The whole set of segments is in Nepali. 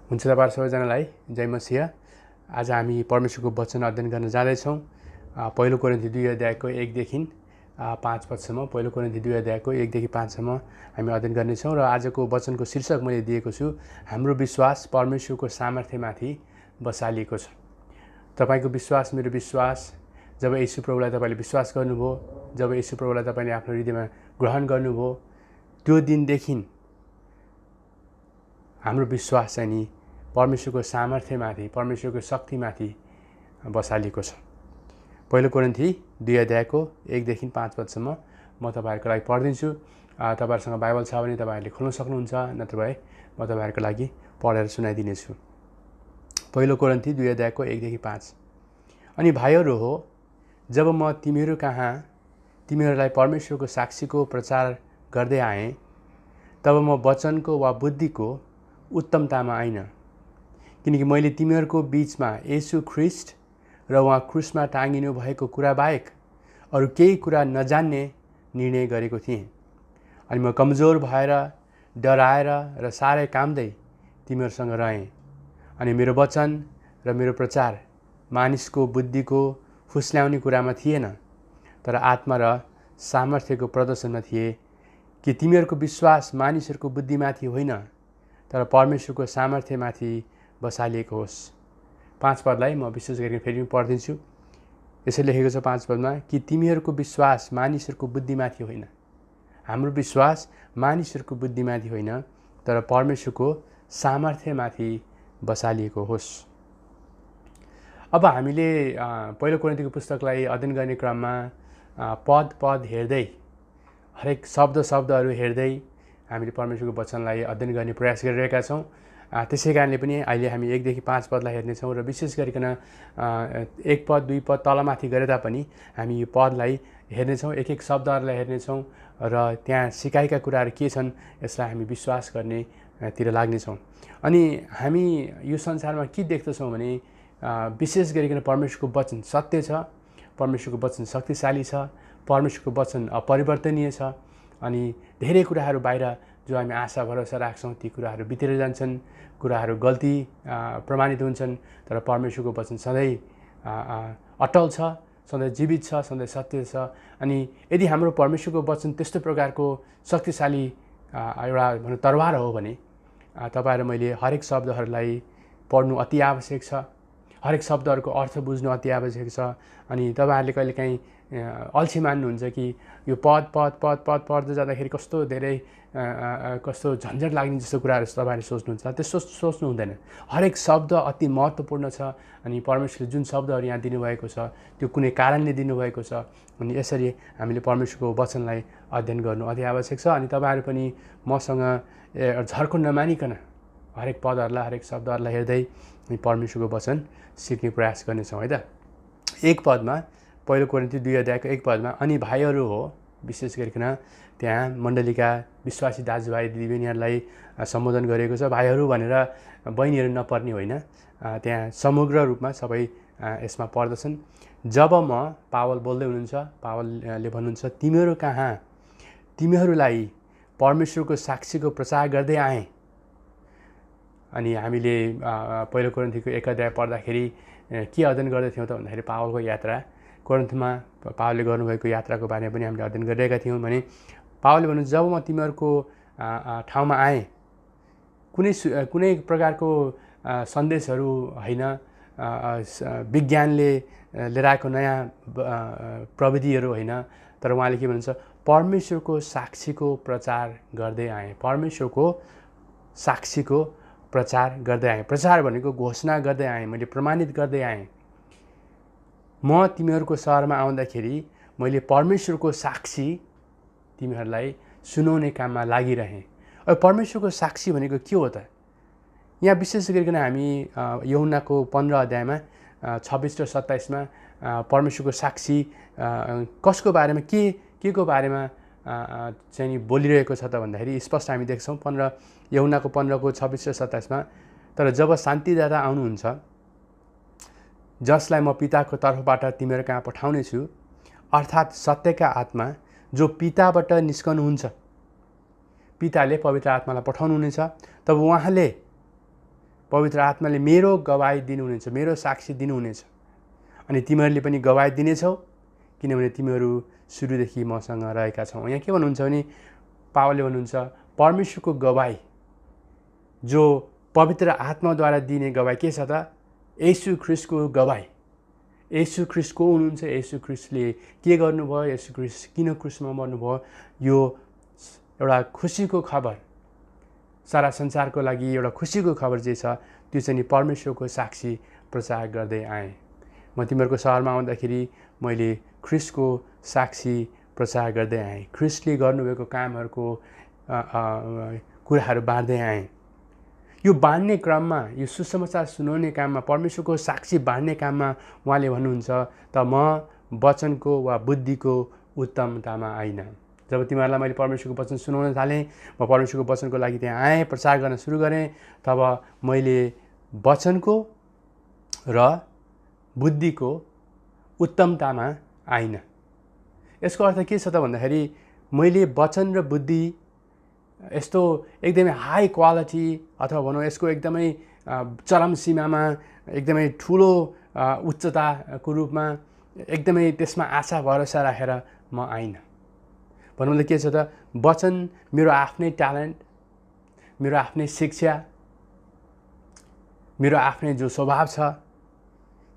हुन्छ तपाईहरु सबैजनालाई जय मसीह। आज हामी परमेश्वरको वचन अध्ययन गर्न जाँदैछौँ। पहिलो कोरिन्थी 2 अध्यायको 1 देखि 5 पदसम्म, पहिलो कोरिन्थी 2 अध्यायको 1 देखि 5 सम्म हामी अध्ययन गर्नेछौँ। र आजको वचनको शीर्षक मैले दिएको छु, हाम्रो विश्वास परमेश्वरको सामर्थ्यमाथि बसालिएको छ। तपाईको विश्वास, मेरो विश्वास, जब येशू प्रभुलाई तपाईले विश्वास गर्नुभयो, जब येशू प्रभुलाई तपाईले आफ्नो हृदयमा ग्रहण गर्नुभयो, त्यो दिनदेखि हाम्रो विश्वास चाहिँ नि परमेश्वरको सामर्थ्यमाथि, परमेश्वरको शक्तिमाथि बसालिएको छ। पहिलो कोरिन्थी 2 अध्यायको 1 देखि 5 पदसम्म म तपाईहरुको लागि पढ्दिन्छु। तपाईहरुसँग बाइबल छ भने तपाईहरुले खोल्न सक्नुहुन्छ, नत्र भए म तपाईहरुको लागि पढेर सुनाइदिनेछु। पहिलो कोरिन्थी 2 अध्यायको 1 देखि 5। अनि भाइहरू हो, जब म तिमीहरू कहाँ तिमीहरूलाई परमेश्वरको साक्षीको प्रचार गर्दै आएँ, तब म वचनको वा बुद्धिको उत्तमतामा आइन, किनकि मैले तिमीहरूको बीचमा येशू ख्रीष्ट र उहाँ क्रुसमा टाँगिनु भएको कुरा बाहेक अरू केही कुरा नजान्ने निर्णय गरेको थिएँ। अनि म कमजोर भएर, डराएर र साह्रै काम्दै तिमीहरूसँग रहेँ। अनि मेरो वचन र मेरो प्रचार मानिसको बुद्धिको फुस्ल्याउने कुरामा थिएन, तर आत्मा र सामर्थ्यको प्रदर्शनमा थिए, कि तिमीहरूको विश्वास मानिसहरूको बुद्धिमाथि होइन, तर परमेश्वरको सामर्थ्यमाथि बसालिएको होस्। 5 पदलाई म विशेष गरी फेरि पढ्दिन्छु। यसरी लेखेको छ 5 पदमा, कि तिमीहरूको विश्वास मानिसहरूको बुद्धिमाथि होइन। हाम्रो विश्वास मानिसहरूको बुद्धिमाथि होइन, तर परमेश्वरको सामर्थ्यमाथि बसालिएको होस्। अब हामीले पहिलो कोरिन्थीको पुस्तकलाई अध्ययन गर्ने क्रममा पद पद हेर्दै, हरेक शब्दहरू हेर्दै हामीले परमेश्वरको वचनलाई अध्ययन गर्ने प्रयास गरिरहेका छौँ। त्यसै कारणले पनि अहिले हामी 1 देखि 5 पदलाई हेर्नेछौँ र विशेष गरिकन 1 पद 2 पद तलमाथि गरे तापनि हामी यो पदलाई हेर्नेछौँ, एक एक शब्दहरूलाई हेर्नेछौँ र त्यहाँ सिकाएका कुराहरू के छन् यसलाई हामी विश्वास गर्नेतिर लाग्नेछौँ। अनि हामी यो संसारमा के देख्दछौँ भने विशेष गरिकन परमेश्वरको वचन सत्य छ, परमेश्वरको वचन शक्तिशाली छ, परमेश्वरको वचन अपरिवर्तनीय छ। अनि धेरै कुराहरू बाहिर जो हामी आशा भरोसा राख्छौँ ती कुराहरू बितेर जान्छन्, कुराहरू गल्ती प्रमाणित हुन्छन्, तर परमेश्वरको वचन सधैँ अटल छ, सधैँ जीवित छ, सधैँ सत्य छ। अनि यदि हाम्रो परमेश्वरको वचन त्यस्तो प्रकारको शक्तिशाली एउटा भनौँ तरवार हो भने तपाईहरु मैले हरेक शब्दहरूलाई पढ्नु अति आवश्यक छ, हरेक शब्दहरूको अर्थ बुझ्नु अति आवश्यक छ। अनि तपाईहरुले कहिलेकाहीँ अल्छी मान्नुहुन्छ कि यो पद पद पद पद पढ्दै जाँदाखेरि कस्तो धेरै कस्तो झन्झट लाग्ने जस्तो कुराहरू तपाईहरुले सोच्नुहुन्छ। त्यस्तो सोच्नु हुँदैन। हरेक शब्द अति महत्त्वपूर्ण छ। अनि परमेश्वरले जुन शब्दहरू यहाँ दिनुभएको छ त्यो कुनै कारणले दिनुभएको छ। अनि यसरी हामीले परमेश्वरको वचनलाई अध्ययन गर्नु अति आवश्यक छ। अनि तपाईहरु पनि मसँग झर्को नमानिकन हरेक पदहरूलाई, हरेक शब्दहरूलाई हेर्दै परमेश्वरको वचन सिक्ने प्रयास गर्नेछौँ है त। 1 पदमा, पहिलो कोरिन्थी 2 अध्यायको 1 पदमा, अनि भाइहरू हो, विशेष गरिकन त्यहाँ मण्डलीका विश्वासी दाजुभाइ दिदीबहिनीहरूलाई सम्बोधन गरेको छ। भाइहरू भनेर बहिनीहरू नपर्ने होइन, त्यहाँ समग्र रूपमा सबै यसमा पर्दछन्। जब म पावल बोल्दै हुनुहुन्छ, पावलले भन्नुहुन्छ, तिमीहरू कहाँ तिमीहरूलाई परमेश्वरको साक्षीको प्रचार गर्दै आएँ। अनि हामीले पहिलो कोरिन्थीको 1 अध्याय पढ्दाखेरि के अध्ययन गर्दैथ्यौँ त भन्दाखेरि पावलको यात्रा, कोरिन्थमा पावलले गर्नुभएको यात्राको बारेमा पनि हामीले अध्ययन गरिरहेका थियौँ। भने पावलले भन्नुहुन्छ, जब म तिमीहरूको ठाउँमा आएँ, कुनै प्रकारको सन्देशहरू होइन, विज्ञानले लिएर आएको नयाँ प्रविधिहरू होइन, तर उहाँले के भन्नुहुन्छ, परमेश्वरको साक्षीको प्रचार गर्दै आएँ। परमेश्वरको साक्षीको प्रचार गर्दै आएँ। प्रचार भनेको घोषणा गर्दै आएँ, मैले प्रमाणित गर्दै आएँ। म तिमीहरूको सहरमा आउँदाखेरि मैले परमेश्वरको साक्षी तिमीहरूलाई सुनाउने काममा लागिरहेँ। अब परमेश्वरको साक्षी भनेको के हो त? यहाँ विशेष गरिकन हामी यूहन्नाको 15 अध्यायमा 26 र 27मा परमेश्वरको साक्षी कसको बारेमा के को बारेमा चाहिँ नि बोलिरहेको छ त भन्दाखेरि स्पष्ट हामी देख्छौँ। यूहन्नाको 15को 26 र 27मा, तर जब शान्तिदाता आउनुहुन्छ, जसलाई म पिताको तर्फबाट तिमीहरू कहाँ पठाउने छु, अर्थात् सत्यका आत्मा जो पिताबाट निस्कनुहुन्छ, पिताले पवित्र आत्मालाई पठाउनुहुनेछ, तब उहाँले पवित्र आत्माले मेरो गवाई दिनुहुनेछ, मेरो साक्षी दिनुहुनेछ। अनि तिमीहरूले पनि गवाई दिनेछौ किनभने तिमीहरू सुरुदेखि मसँग रहेका छौ। यहाँ के भन्नुहुन्छ भने पावलले भन्नुहुन्छ परमेश्वरको गवाई जो पवित्र आत्माद्वारा दिने गवाई के छ त? येशू ख्रीष्टको गवाई। येशू ख्रीष्ट को हुनुहुन्छ, येशू ख्रीष्टले के गर्नुभयो, येशू ख्रीष्ट किन क्रुसमा मर्नुभयो, यो एउटा खुसीको खबर, सारा संसारको लागि एउटा खुसीको खबर जे छ त्यो चाहिँ नि परमेश्वरको साक्षी प्रचार गर्दै आएँ। म तिमीहरूको सहरमा आउँदाखेरि मैले ख्रीष्टको साक्षी प्रचार गर्दै आएँ, ख्रीष्टले गर्नुभएको कामहरूको कुराहरू बाँड्दै आएँ। यो बाँड्ने क्रममा, यो सुसमाचार सुनाउने काममा, परमेश्वरको साक्षी बाँड्ने काममा उहाँले भन्नुहुन्छ त म वचनको वा बुद्धिको उत्तमतामा आइन। जब तिमीहरूलाई मैले परमेश्वरको वचन सुनाउन थालेँ, म परमेश्वरको वचनको लागि त्यहाँ आएँ, प्रचार गर्न सुरु गरेँ, तब मैले वचनको र बुद्धिको उत्तमतामा आइन। यसको अर्थ के छ त भन्दाखेरि मैले वचन र बुद्धि यस्तो एकदमै हाई क्वालिटी अथवा भनौँ यसको एकदमै चरम सीमामा, एकदमै ठुलो उच्चताको रूपमा, एकदमै त्यसमा आशा भरोसा राखेर म आइन। भनौँ त के छ त, वचन मेरो आफ्नै ट्यालेन्ट, मेरो आफ्नै शिक्षा, मेरो आफ्नै जो स्वभाव छ,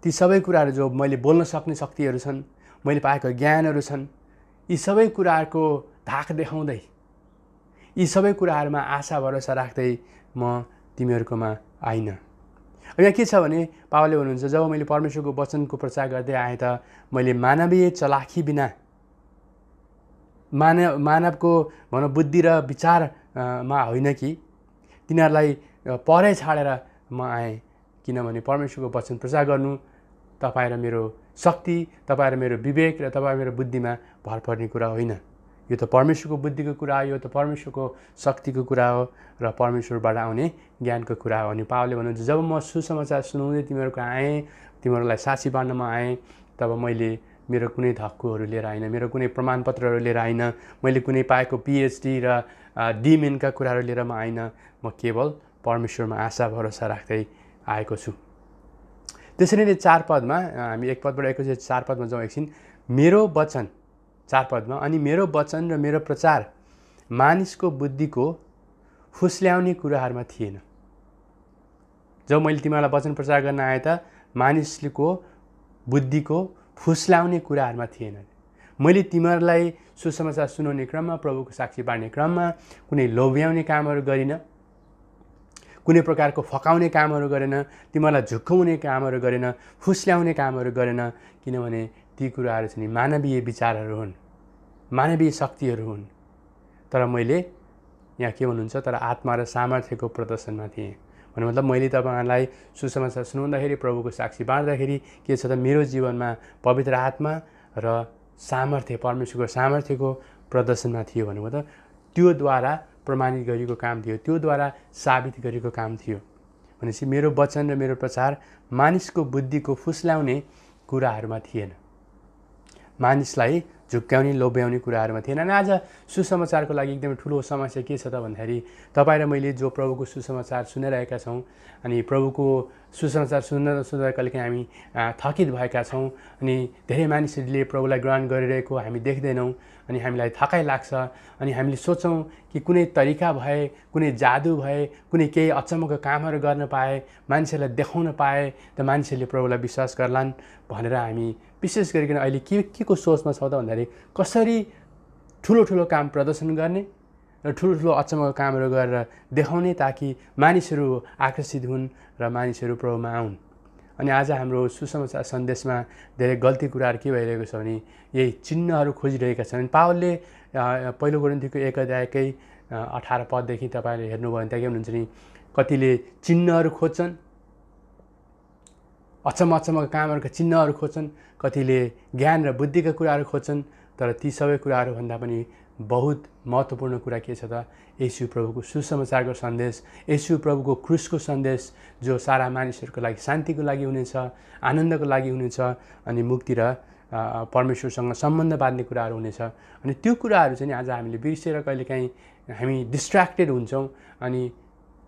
ती सबै कुराहरू जो मैले बोल्न सक्ने शक्तिहरू छन्, मैले पाएको ज्ञानहरू छन्, यी सबै कुराहरूको धाक देखाउँदै, यी सबै कुराहरूमा आशा भरोसा राख्दै म तिमीहरूकोमा आइन। यहाँ के छ भने पावलले भन्नुहुन्छ जब मैले परमेश्वरको वचनको प्रचार गर्दै आएँ त मैले मानवीय चलाखी बिना, मानवको भनौँ बुद्धि र विचारमा होइन कि तिनीहरूलाई परै छाडेर म आएँ, किनभने परमेश्वरको वचन प्रचार गर्नु तपाईँ र मेरो शक्ति, तपाईँ र मेरो विवेक र तपाईँ मेरो बुद्धिमा भर पर्ने कुरा होइन। यो त परमेश्वरको बुद्धिको कुरा हो, यो त परमेश्वरको शक्तिको कुरा हो र परमेश्वरबाट आउने ज्ञानको कुरा हो। अनि पावलले भन्नुहुन्छ जब म सुसमाचार सुनाउँदै तिमीहरूको आएँ, तिमीहरूलाई साक्षी बाँड्न म आएँ, तब मैले मेरो कुनै धक्कुहरू लिएर आइन, मेरो कुनै प्रमाणपत्रहरू लिएर आइन, मैले कुनै पाएको पिएचडी र डिमेनका कुराहरू लिएर म आइन, म केवल परमेश्वरमा आशा भरोसा राख्दै आएको छु। त्यसरी नै 4 पदमा, हामी 1 पदबाट एकैचोटि 4 पदमा जाउँ एकछिन। मेरो वचन 4 पदमा, अनि मेरो वचन र मेरो प्रचार मानिसको बुद्धिको फुस्ल्याउने कुराहरूमा थिएन। जब मैले तिमीहरूलाई वचन प्रचार गर्न आएँ त मानिसको बुद्धिको फुस्ल्याउने कुराहरूमा थिएन। मैले तिमीहरूलाई सुसमाचार सुनाउने क्रममा, प्रभुको साक्षी बाँड्ने क्रममा कुनै लोभ्याउने कामहरू गरिनँ, कुनै प्रकारको फकाउने कामहरू गरेन, तिमीहरूलाई झुक्काउने कामहरू गरेन, फुस्ल्याउने कामहरू गरेन, किनभने ती कुराहरू चाहिँ मानवीय विचारहरू हुन्, मानवीय शक्तिहरू हुन्। तर मैले यहाँ के भन्नुहुन्छ, तर आत्मा र सामर्थ्यको प्रदर्शनमा थिएँ। भन्नु मतलब मैले तपाईँहरूलाई सुसमाचार सुनाउँदाखेरि, प्रभुको साक्षी बाँड्दाखेरि के छ त मेरो जीवनमा पवित्र आत्मा र सामर्थ्य, परमेश्वरको सामर्थ्यको प्रदर्शनमा थियो। भन्नुभयो त त्योद्वारा प्रमाणित गरेको काम थियो, त्योद्वारा साबित गरेको काम थियो। भनेपछि मेरो वचन र मेरो प्रचार मानिसको बुद्धिको फुस्ल्याउने कुराहरूमा थिएन, मानिसलाई झुक्क्याउने लोभ्याउने कुराहरूमा थिएन। अनि आज सुसमाचारको लागि एकदमै ठुलो समस्या के छ त भन्दाखेरि तपाईँ र मैले जो प्रभुको सुसमाचार सुनिरहेका छौँ, अनि प्रभुको सुसमाचार सुन्दा कहिलेकाहीँ हामी थकित भएका छौँ, अनि धेरै मानिसहरूले प्रभुलाई ग्रहण गरिरहेको हामी देख्दैनौँ, अनि हामीलाई थकाइ लाग्छ, अनि हामीले सोच्छौँ कि कुनै तरिका भए, कुनै जादु भए, कुनै केही अचम्मको कामहरू गर्न पाए, मान्छेलाई देखाउन पाए त मान्छेले प्रभुलाई विश्वास गर्लान् भनेर हामी विशेष गरिकन अहिले के को सोचमा छौँ त भन्दाखेरि कसरी ठुलो ठुलो काम प्रदर्शन गर्ने र ठुलो ठुलो अचम्मको कामहरू गरेर देखाउने ताकि मानिसहरू आकर्षित हुन् र मानिसहरू प्रभुमा आउन्। अनि आज हाम्रो सुसमाचार सन्देशमा धेरै गल्ती कुराहरू के भइरहेको छ भने यही चिन्हहरू खोजिरहेका छन्। पावलले पहिलो कोरिन्थीको 1 अध्यायकै 18 पददेखि तपाईँले हेर्नुभयो भने त्यहाँ के हुनुहुन्छ नि, कतिले चिन्हहरू खोज्छन्, अचम्मका कामहरूका चिन्हहरू खोज्छन्, कतिले ज्ञान र बुद्धिका कुराहरू खोज्छन्, तर ती सबै कुराहरू भन्दा पनि बहुत महत्त्वपूर्ण कुरा के छ त, येशू प्रभुको सुसमाचारको सन्देश, येशू प्रभुको क्रुसको सन्देश जो सारा मानिसहरूको लागि शान्तिको लागि हुनेछ, आनन्दको लागि हुनेछ, अनि मुक्ति र परमेश्वरसँग सम्बन्ध बाँध्ने कुराहरू हुनेछ। अनि त्यो कुराहरू चाहिँ आज हामीले बिर्सेर कहिलेकाहीँ हामी डिस्ट्र्याक्टेड हुन्छौँ, अनि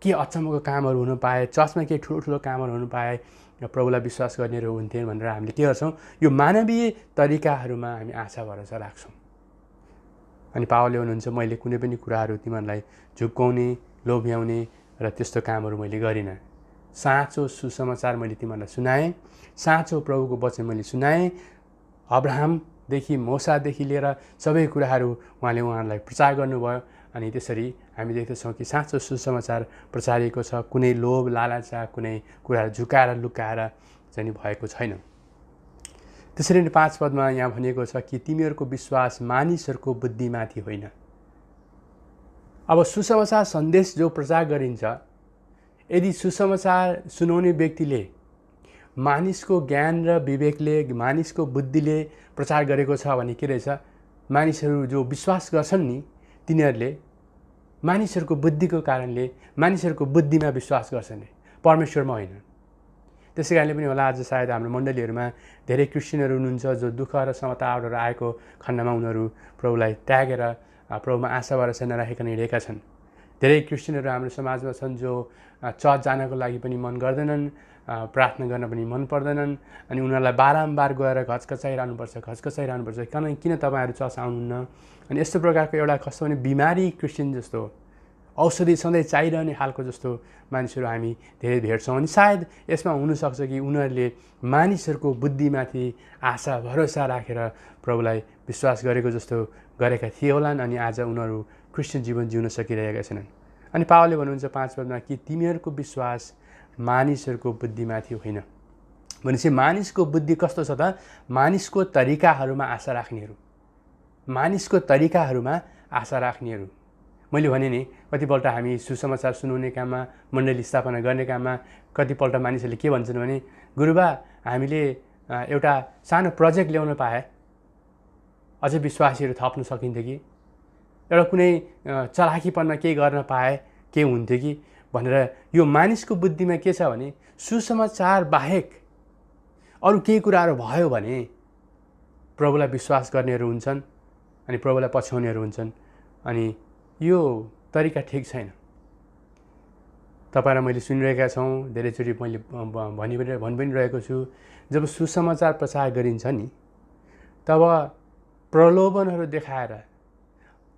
के अचम्मको कामहरू हुन पाए, चर्चमा के ठुलो कामहरू हुन पाए, प्रभुलाई विश्वास गर्नेहरू हुन्थे भनेर हामीले के गर्छौँ, यो मानवीय तरिकाहरूमा हामी आशा भरोसा राख्छौँ। अनि पावलले भन्नुहुन्छ मैले कुनै पनि कुराहरू तिमीहरूलाई झुक्काउने, लोभ्याउने र त्यस्तो कामहरू मैले गरिनँ। साँचो सुसमाचार मैले तिमीहरूलाई सुनाएँ, साँचो प्रभुको वचन मैले सुनाएँ। अब्राहमदेखि मोसादेखि लिएर सबै कुराहरू उहाँहरूलाई प्रचार गर्नुभयो। अनि त्यसरी हामी देख्दछौँ कि साँचो सुसमाचार प्रचारिएको छ, कुनै लोभ लालचा कुनै कुराहरू झुकाएर लुकाएर चाहिँ भएको छैन। त्यसरी नै 5 पदमा यहाँ भनिएको छ कि तिमीहरूको विश्वास मानिसहरूको बुद्धिमाथि होइन। अब सुसमाचार सन्देश जो प्रचार गरिन्छ, यदि सुसमाचार सुनाउने व्यक्तिले मानिसको ज्ञान र विवेकले, मानिसको बुद्धिले प्रचार गरेको छ भने के रहेछ, मानिसहरू जो विश्वास गर्छन् नि तिनीहरूले मानिसहरूको बुद्धिको कारणले मानिसहरूको बुद्धिमा विश्वास गर्छन्, परमेश्वरमा होइन। त्यसै कारणले पनि होला आज सायद हाम्रो मण्डलीहरूमा धेरै क्रिस्चियनहरू हुनुहुन्छ जो दुःख र समताहरू आएको खण्डमा उनीहरू प्रभुलाई त्यागेर प्रभुमा आशा भरोसा नराखेका हिँडेका छन्। धेरै क्रिस्चियनहरू हाम्रो समाजमा छन् जो चर्च जानको लागि पनि मन गर्दैनन्, प्रार्थना गर्न पनि मन पर्दैनन्। अनि उनीहरूलाई बारम्बार गएर घचकचाइरहनुपर्छ किन तपाईँहरू चर्च आउनुहुन्न। अनि यस्तो प्रकारको एउटा कस्तो भने बिमारी क्रिस्चियन जस्तो, औषधि सधैँ चाहिरहने खालको जस्तो मानिसहरू हामी धेरै भेट्छौँ। अनि सायद यसमा हुनसक्छ कि उनीहरूले मानिसहरूको बुद्धिमाथि आशा भरोसा राखेर प्रभुलाई विश्वास गरेको जस्तो गरेका थिए होलान्, अनि आज उनीहरू क्रिस्चियन जीवन जिउन सकिरहेका छैनन्। अनि पावलले भन्नुहुन्छ 5 पदमा कि तिमीहरूको विश्वास मानिसहरूको बुद्धिमाथि होइन। भनेपछि मानिसको बुद्धि कस्तो छ त, मानिसको तरिकाहरूमा आशा राख्नेहरू, मानिसको तरिकाहरूमा आशा राख्नेहरू। मैले भने नि कतिपल्ट हामी सुसमाचार सुनाउने काममा, मण्डली स्थापना गर्ने काममा कतिपल्ट मानिसहरूले के भन्छन् भने, गुरुबा हामीले एउटा सानो प्रोजेक्ट ल्याउन पाए अझै विश्वासीहरू थप्न सकिन्थ्यो कि, एउटा कुनै चलाखीपनमा केही गर्न पाए के हुन्थ्यो कि भनेर। यो मानिसको बुद्धिमा के छ भने सुसमाचार बाहेक अरू केही कुराहरू भयो भने प्रभुलाई विश्वास गर्नेहरू हुन्छन् अनि प्रभुलाई पछ्याउनेहरू हुन्छन्। अनि यो तरिका ठिक छैन। तपाईँ र मैले सुनिरहेका छौँ, धेरैचोटि मैले भनि पनि रहेको छु, जब सुसमाचार प्रचार गरिन्छ नि तब प्रलोभनहरू देखाएर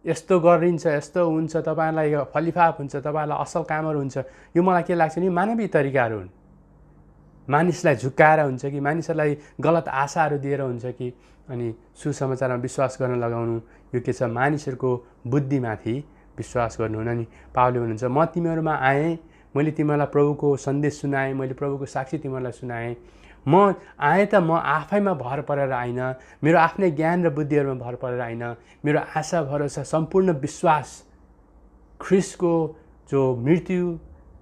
यस्तो गरिन्छ, यस्तो हुन्छ, तपाईँलाई फलिफाप हुन्छ, तपाईँलाई असल कामहरू हुन्छ, यो मलाई के लाग्छ नि मानवीय तरिकाहरू हुन्। मानिसलाई झुक्काएर हुन्छ कि मानिसहरूलाई गलत आशाहरू दिएर हुन्छ कि, अनि सुसमाचारमा विश्वास गर्न लगाउनु यो के छ, मानिसहरूको बुद्धिमाथि विश्वास गर्नु हुन। अनि पावलले भन्नुहुन्छ म तिमीहरूमा आएँ, मैले तिमीहरूलाई प्रभुको सन्देश सुनाएँ, मैले प्रभुको साक्षी तिमीहरूलाई सुनाएँ। म आएँ त म आफैमा भर परेर आइन, मेरो आफ्नै ज्ञान र बुद्धिहरूमा भर परेर आइन, मेरो आशा भरोसा सम्पूर्ण विश्वास ख्रिस्टको जो मृत्यु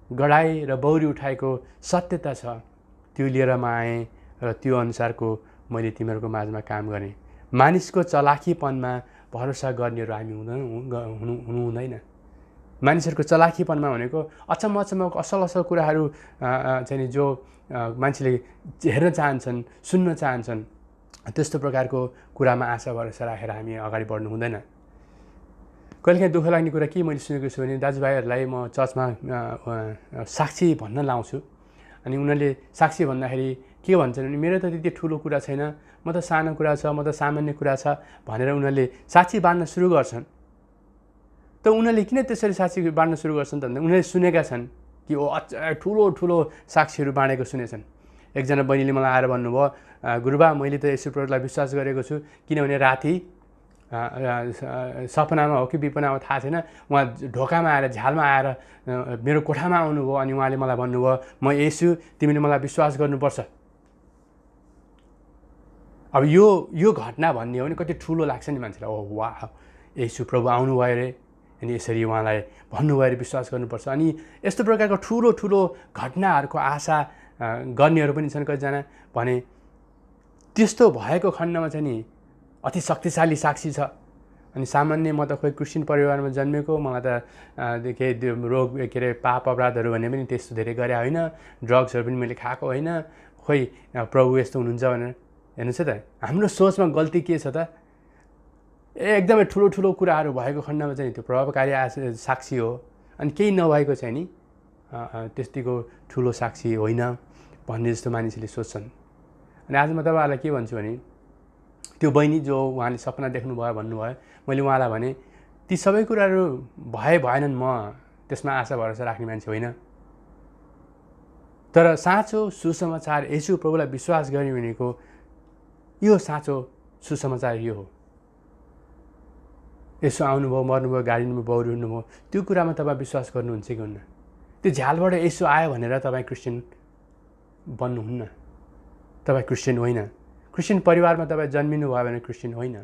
गढाई र बौरी उठाएको सत्यता छ त्यो लिएर म आएँ र त्यो अनुसारको मैले तिमीहरूको माझमा काम गरेँ। मानिसको चलाखीपनमा भरोसा गर्नेहरू हामी हुनु हुँदैन। मानिसहरूको चलाखीपनमा भनेको अचम्मको असल कुराहरू चाहिँ जो मान्छेले हेर्न चाहन्छन्, सुन्न चाहन्छन्, त्यस्तो प्रकारको कुरामा आशा भरोसा राखेर हामी अगाडि बढ्नु हुँदैन। कहिलेकाहीँ दुःख लाग्ने कुरा के मैले सुनेको छु भने दाजुभाइहरूलाई म चर्चमा साक्षी भन्न लाउँछु, अनि उनीहरूले साक्षी भन्दाखेरि के भन्छन् भने मेरो त त्यति ठुलो कुरा छैन, म त सानो कुरा छ, म त सामान्य कुरा छ भनेर उनीहरूले साक्षी बाँड्न सुरु गर्छन्। त उनीहरूले किन त्यसरी साक्षी बाँड्न सुरु गर्छन् त भन्दा उनीहरूले सुनेका छन् कि ओ ठुलो साक्षीहरू बाँडेको सुनेछन्। एकजना बहिनीले मलाई आएर भन्नुभयो, गुरुबा मैले त यसो प्रभुलाई विश्वास गरेको छु, किनभने राति सपनामा हो कि विपनामा थाहा छैन, उहाँ ढोकामा आएर झ्यालमा आएर मेरो कोठामा आउनुभयो, अनि उहाँले मलाई भन्नुभयो म यसु तिमीले मलाई विश्वास गर्नुपर्छ। अब यो घटना भन्ने हो भने कति ठुलो लाग्छ नि मान्छेलाई, ओ वाह यसु प्रभु आउनुभयो अरे, अनि यसरी उहाँलाई भन्नुभयो अरे विश्वास गर्नुपर्छ। अनि यस्तो प्रकारको ठुलो घटनाहरूको आशा गर्नेहरू पनि छन् कतिजना। भने त्यस्तो भएको खण्डमा चाहिँ नि अति शक्तिशाली साक्षी छ। अनि सामान्य म त खोइ क्रिस्चियन परिवारमा जन्मेको, मलाई त केही रोग के अरे पाप अपराधहरू भन्ने पनि त्यस्तो धेरै गरे होइन, ड्रग्सहरू पनि मैले खाएको होइन, खोइ प्रभु यस्तो हुनुहुन्छ भनेर। हेर्नुहोस् है त, हाम्रो सोचमा गल्ती के छ त, एकदमै ठुलो कुराहरू भएको खण्डमा चाहिँ त्यो प्रभावकारी साक्षी हो, अनि केही नभएको चाहिँ नि त्यतिको ठुलो साक्षी होइन भन्ने जस्तो मानिसहरूले सोच्छन्। अनि आज म तपाईँहरूलाई के भन्छु भने त्यो बहिनी जो उहाँले सपना देख्नुभयो भन्नुभयो, मैले उहाँलाई भने ती सबै कुराहरू भएनन्, म त्यसमा आशा भरोसा राख्ने मान्छे होइन। तर साँचो सुसमाचार येशू प्रभुलाई विश्वास गर्ने भनेको यो साँचो सुसमाचार यो हो। यसो आउनुभयो, मर्नुभयो, गाडिनुभयो, बौरी हुनुभयो, त्यो कुरामा तपाईँ विश्वास गर्नुहुन्छ कि हुन्न? त्यो झ्यालबाट यसो आयो भनेर तपाईँ क्रिस्चियन बन्नुहुन्न। तपाईँ क्रिस्चियन होइन। क्रिस्चियन परिवारमा तपाईँ जन्मिनु भयो भने क्रिस्चियन होइन।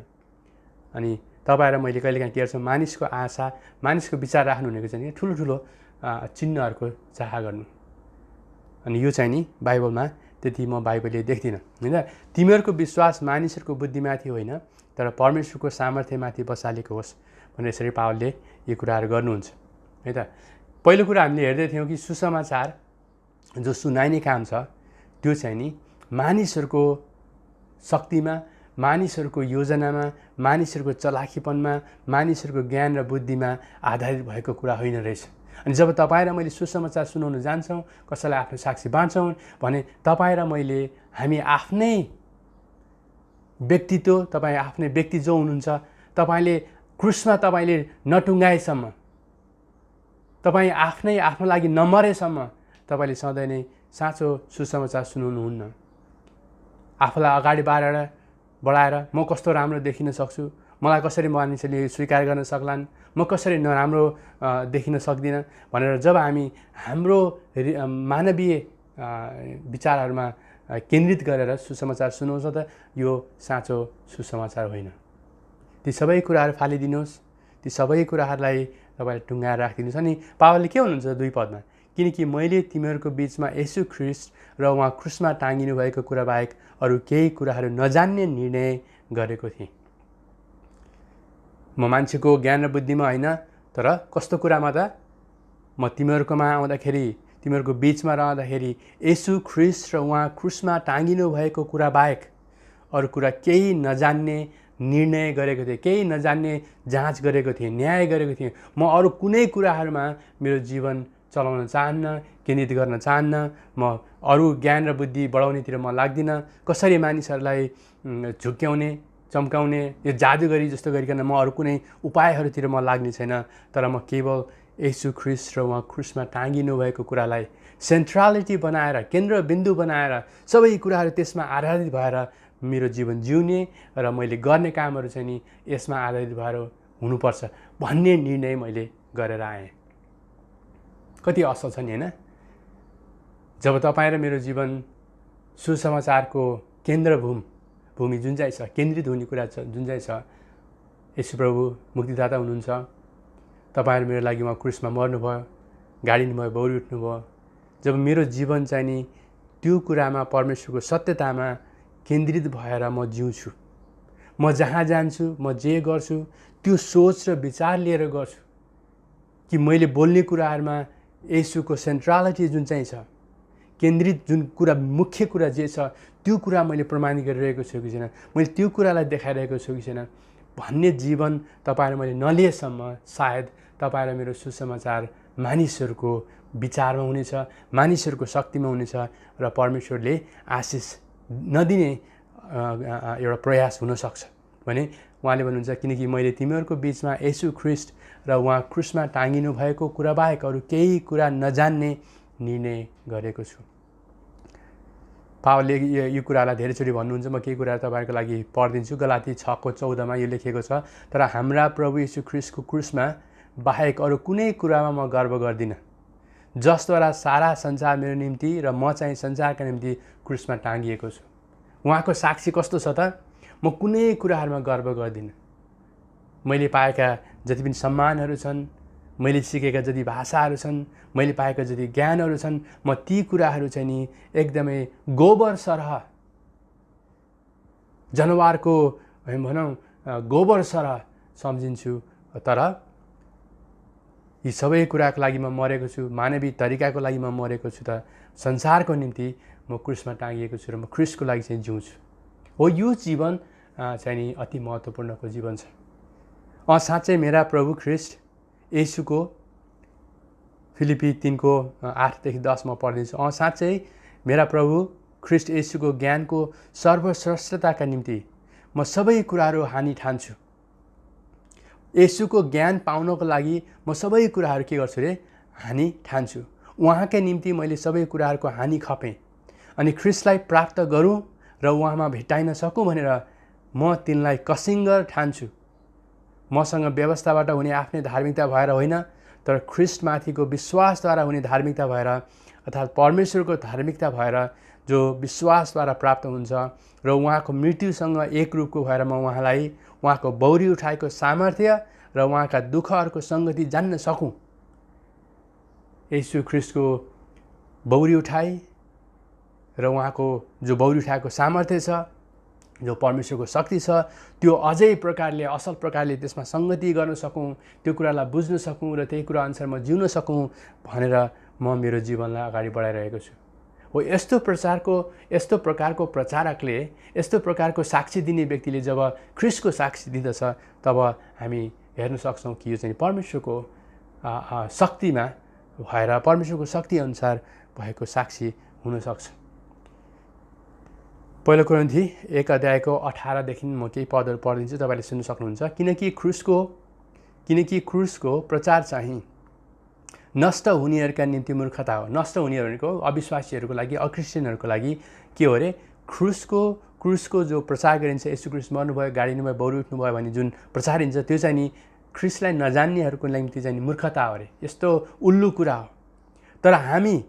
अनि तपाईँ र मैले कहिलेकाहीँ के गर्छौँ, मानिसको आशा, मानिसको विचार राख्नु भनेको चाहिँ ठुलो ठुलो चिन्हहरूको चाह गर्नु। अनि यो चाहिँ नि बाइबलमा त्यति म बाइबलले देख्दिनँ होइन। तिमीहरूको विश्वास मानिसहरूको बुद्धिमाथि होइन तर परमेश्वरको सामर्थ्यमाथि बसालेको होस् भनेर यसरी पावलले यो कुराहरू गर्नुहुन्छ है त। पहिलो कुरा हामीले हेर्दै थियौँ कि सुसमाचार जो सुनाइने काम छ त्यो चाहिँ नि मानिसहरूको शक्तिमा, मानिसहरूको योजनामा, मानिसहरूको चलाखीपनमा, मानिसहरूको ज्ञान र बुद्धिमा आधारित भएको कुरा होइन रहेछ। अनि जब तपाईँ र मैले सुसमाचार सुनाउन जान्छौँ, कसैलाई आफ्नो साक्षी बाँड्छौँ भने तपाईँ र मैले हामी आफ्नै व्यक्तित्व, तपाईँ आफ्नै व्यक्ति जो हुनुहुन्छ, तपाईँले क्रुसमा तपाईँले नटुङ्गाएसम्म, तपाईँ आफ्नो लागि नमरेसम्म तपाईँले सधैँ नै साँचो सुसमाचार सुनाउनुहुन्न। आफूलाई अगाडि बढाएर म कस्तो राम्रो देखिन सक्छु, मलाई कसरी मानिसहरूले स्वीकार गर्न सक्लान्, म कसरी नराम्रो देखिन सक्दिनँ भनेर जब हामी हाम्रो मानवीय विचारहरूमा केन्द्रित गरेर सुसमाचार सुनाउँछ त यो साँचो सुसमाचार होइन। ती सबै कुराहरू फालिदिनुहोस्, ती सबै कुराहरूलाई तपाईँले टुङ्गाएर राखिदिनुहोस्। अनि पावलले के भन्नुहुन्छ 2 पदमा, किनकि मैले तिमीहरूको बिचमा येशू ख्रिस्ट र उहाँ क्रुसमा टाँगिनु भएको कुरा बाहेक अरू केही कुराहरू नजान्ने निर्णय गरेको थिएँ। म मान्छेको ज्ञान र बुद्धिमा होइन तर कस्तो कुरामा त, म तिमीहरूकोमा आउँदाखेरि, तिमीहरूको बिचमा रहँदाखेरि येशू ख्रिस्ट र उहाँ क्रुसमा टाँगिनु भएको कुरा बाहेक अरू कुरा केही नजान्ने निर्णय गरेको थिएँ, केही नजान्ने जाँच गरेको थिएँ, न्याय गरेको थिएँ। म अरू कुनै कुराहरूमा मेरो जीवन चलाउन चाहन्न, केन्द्रित गर्न चाहन्न। म अरू ज्ञान र बुद्धि बढाउनेतिर म लाग्दिनँ। कसरी मानिसहरूलाई झुक्क्याउने, चम्काउने, यो जादुगरी जस्तो गरिकन म अरू कुनै उपायहरूतिर म लाग्ने छैन। तर म केवल येशू ख्रिस्ट र उहाँ क्रुसमा टाँगिनु भएको कुरालाई सेन्ट्रालिटी बनाएर, केन्द्रबिन्दु बनाएर, सबै कुराहरू त्यसमा आधारित भएर मेरो जीवन जिउने र मैले गर्ने कामहरू चाहिँ नि यसमा आधारित भएर हुनुपर्छ भन्ने निर्णय मैले गरेर आएँ। कति असल छ नि होइन? जब तपाईँ र मेरो जीवन सुसमाचारको केन्द्रभूमि जुन चाहिँ छ, केन्द्रित हुने कुरा छ, जुन चाहिँ छ, येशू प्रभु मुक्तिदाता हुनुहुन्छ, तपाईँहरू मेरो लागि उहाँ क्रुसमा मर्नुभयो, गाडिनुभयो, बौरी उठ्नुभयो। जब मेरो जीवन चाहिँ नि त्यो कुरामा परमेश्वरको सत्यतामा केन्द्रित भएर म जिउँछु, म जहाँ जान्छु, म जे गर्छु त्यो सोच र विचार लिएर गर्छु कि मैले बोल्ने कुराहरूमा येशूको सेन्ट्रालिटी जुन चाहिँ छ, केन्द्रित जुन कुरा, मुख्य कुरा जे छ त्यो कुरा मैले प्रमाणित गरिरहेको छु कि छैन, मैले त्यो कुरालाई देखाइरहेको छु कि छैन भन्ने जीवन तपाईँ र मैले नलिएसम्म सायद तपाईँ र मेरो सुसमाचार मानिसहरूको विचारमा हुनेछ, मानिसहरूको शक्तिमा हुनेछ र परमेश्वरले आशिष नदिने एउटा प्रयास हुनसक्छ। भने उहाँले भन्नुहुन्छ, किनकि मैले तिमीहरूको बिचमा येशू ख्रिस्ट र उहाँ क्रुसमा टाँगिनु भएको कुरा बाहेक अरू केही कुरा नजान्ने निर्णय गरेको छु। पावलले यो कुरालाई धेरैचोटि भन्नुहुन्छ। म केही कुराहरू तपाईँहरूको लागि पढिदिन्छु। गलाती 6:14 यो लेखेको छ, तर हाम्रा प्रभु येशू ख्रिस्टको क्रुसमा बाहेक अरू कुनै कुरामा म गर्व गर्दिनँ, जसद्वारा सारा संसार मेरो निम्ति र म चाहिँ संसारका निम्ति क्रुसमा टाँगिएको छु। उहाँको साक्षी कस्तो छ त? म कुनै कुराहरूमा गर्व गर्दिनँ। मैले पाएका जति पनि सम्मानहरू छन्, मैले सिकेका जति भाषाहरू छन्, मैले पाएका जति ज्ञानहरू छन्, म ती कुराहरू चाहिँ नि एकदमै गोबर सरह, जनावरको भनौँ गोबर सरह सम्झिन्छु। तर यी सबै कुराको लागि म मरेको छु, मानवीय तरिकाको लागि म मरेको छु, त संसारको निम्ति म क्रुसमा टाँगिएको छु र म ख्रिस्टको लागि चाहिँ जिउँछु। हो, यो जीवन चाहिँ नि अति महत्त्वपूर्णको जीवन छ। साँच्चै मेरा प्रभु ख्रिस्ट येशूको फिलिपी 3को 8देखि 10 म पढ्दैछु। साँच्चै मेरा प्रभु ख्रिस्ट येशूको ज्ञानको सर्वश्रेष्ठताका निम्ति म सबै कुराहरू हानि ठान्छु। येशूको ज्ञान पाउनको लागि म सबै कुराहरू के गर्छु रे? हानि ठान्छु। उहाँकै निम्ति मैले सबै कुराहरूको हानि खपेँ अनि ख्रिस्टलाई प्राप्त गरौँ र उहाँमा भेट्टाइन सकौँ भनेर म तिनलाई कसिङ्गर ठान्छु। मसँग व्यवस्थाबाट हुने आफ्नै धार्मिकता भएर होइन, तर ख्रिस्टमाथिको विश्वासद्वारा हुने धार्मिकता भएर, अर्थात् परमेश्वरको धार्मिकता भएर जो विश्वासद्वारा प्राप्त हुन्छ र उहाँको मृत्युसँग एक रूपको भएर म उहाँलाई उहाँको बौरी उठाएको सामर्थ्य र उहाँका दुःखहरूको सङ्गति जान्न सकौँ। येशू ख्रिस्टको बौरी उठाई र उहाँको जो बौरी उठाएको सामर्थ्य छ, जो परमेश्वरको शक्ति छ, त्यो अझै प्रकारले असल प्रकारले त्यसमा सङ्गति गर्न सकौँ, त्यो कुरालाई बुझ्न सकौँ र त्यही कुरा अनुसार म जिउन सकौँ भनेर म मेरो जीवनलाई अगाडि बढाइरहेको छु। हो, यस्तो प्रकारको प्रचारकले, यस्तो प्रकारको साक्षी दिने व्यक्तिले जब ख्रिस्टको साक्षी दिँदछ तब हामी हेर्न सक्छौँ कि यो चाहिँ परमेश्वरको शक्तिमा भएर, परमेश्वरको शक्ति अनुसार भएको साक्षी हुनसक्छ। पहिलो कोरिन्थी 1:18देखि म केही पदहरू पढिदिन्छु, तपाईँले सुन्न सक्नुहुन्छ। किनकि क्रुसको प्रचार चाहिँ नष्ट हुनेहरूका निम्ति मूर्खता हो। नष्ट हुनेहरूको, अविश्वासीहरूको लागि, अक्रिस्चियनहरूको लागि के हो अरे? क्रुसको जो प्रचार गरिन्छ, येशू ख्रिस्ट मर्नुभयो, गाडिनुभयो, बौरी उठ्नुभयो भन्ने जुन प्रचारिन्छ, त्यो चाहिँ नि ख्रिस्टलाई नजान्नेहरूको निम्ति चाहिँ मूर्खता हो अरे। यस्तो उल्लु कुरा हो। तर हामी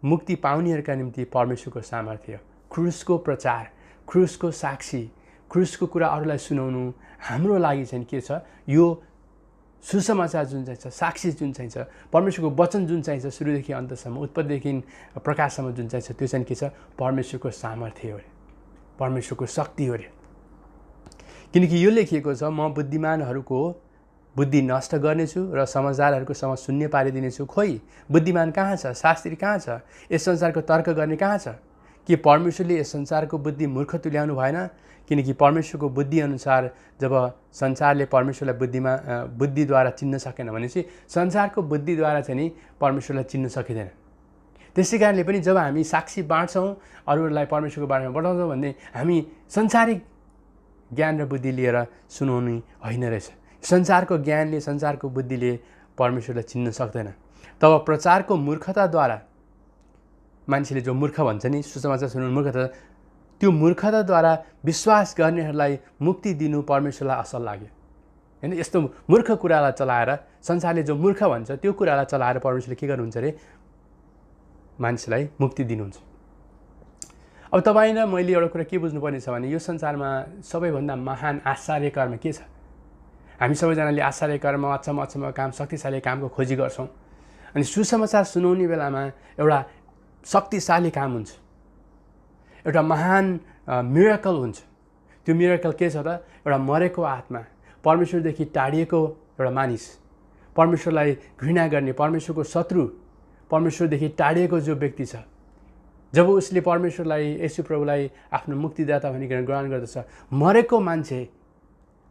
मुक्ति पाउनेहरूका निम्ति परमेश्वरको सामर्थ्य, क्रुसको प्रचार, क्रुसको साक्षी, क्रुसको कुरा अरूलाई सुनाउनु हाम्रो लागि चाहिँ के छ? यो सुसमाचार जुन चाहिँ छ, साक्षी जुन चाहिँ छ, परमेश्वरको वचन जुन चाहिँ छ, सुरुदेखि अन्तसम्म, उत्पत्तिदेखि प्रकाशसम्म जुन चाहिँ छ, त्यो चाहिँ के छ? परमेश्वरको सामर्थ्य हो अरे, परमेश्वरको शक्ति हो अरे। किनकि यो लेखिएको छ, म बुद्धिमानहरूको बुद्धि नष्ट गर्नेछु र समझदारहरूको समझ शून्य पारिदिनेछु। खोइ, बुद्धिमान कहाँ छ? शास्त्री कहाँ छ? यस संसारको तर्क गर्ने कहाँ छ? कि परमेश्वरले यस संसारको बुद्धि मूर्ख तुल्याउनु भएन? किनकि परमेश्वरको बुद्धि अनुसार जब संसारले परमेश्वरलाई बुद्धिद्वारा चिन्न सकेन भनेपछि संसारको बुद्धिद्वारा चाहिँ नि परमेश्वरलाई चिन्न सकिँदैन। त्यसै कारणले पनि जब हामी साक्षी बाँड्छौँ, अरूहरूलाई परमेश्वरको बारेमा बताउँछौँ भने हामी संसारिक ज्ञान र बुद्धि लिएर सुनाउनु होइन रहेछ। संसारको ज्ञानले, संसारको बुद्धिले परमेश्वरलाई चिन्न सक्दैन। तब प्रचारको मूर्खताद्वारा मान्छेले जो मूर्ख भन्छ नि, सुसमाचार सुनाउनु मूर्खता, त्यो मूर्खताद्वारा विश्वास गर्नेहरूलाई मुक्ति दिनु परमेश्वरलाई असल लाग्यो। होइन, यस्तो मूर्ख कुरालाई चलाएर, संसारले जो मूर्ख भन्छ त्यो कुरालाई चलाएर परमेश्वरले के गर्नुहुन्छ अरे? मान्छेलाई मुक्ति दिनुहुन्छ। अब तपाईँ र मैले एउटा कुरा के बुझ्नुपर्ने छ भने यो संसारमा सबैभन्दा महान आश्चर्य कर्म के छ? हामी सबैजनाले आश्चर्य कर्म, अचम्म काम, शक्तिशाली कामको खोजी गर्छौँ। अनि सुसमाचार सुनाउने बेलामा एउटा शक्तिशाली काम हुन्छ, एउटा महान मिरेकल हुन्छ। त्यो मिरेकल के छ त? एउटा मरेको आत्मा, परमेश्वरदेखि टाढिएको एउटा मानिस, परमेश्वरलाई घृणा गर्ने, परमेश्वरको शत्रु, परमेश्वरदेखि टाढिएको जो व्यक्ति छ, जब उसले परमेश्वरलाई, येशू प्रभुलाई आफ्नो मुक्तिदाता भनिकन ग्रहण गर्दछ, मरेको मान्छे,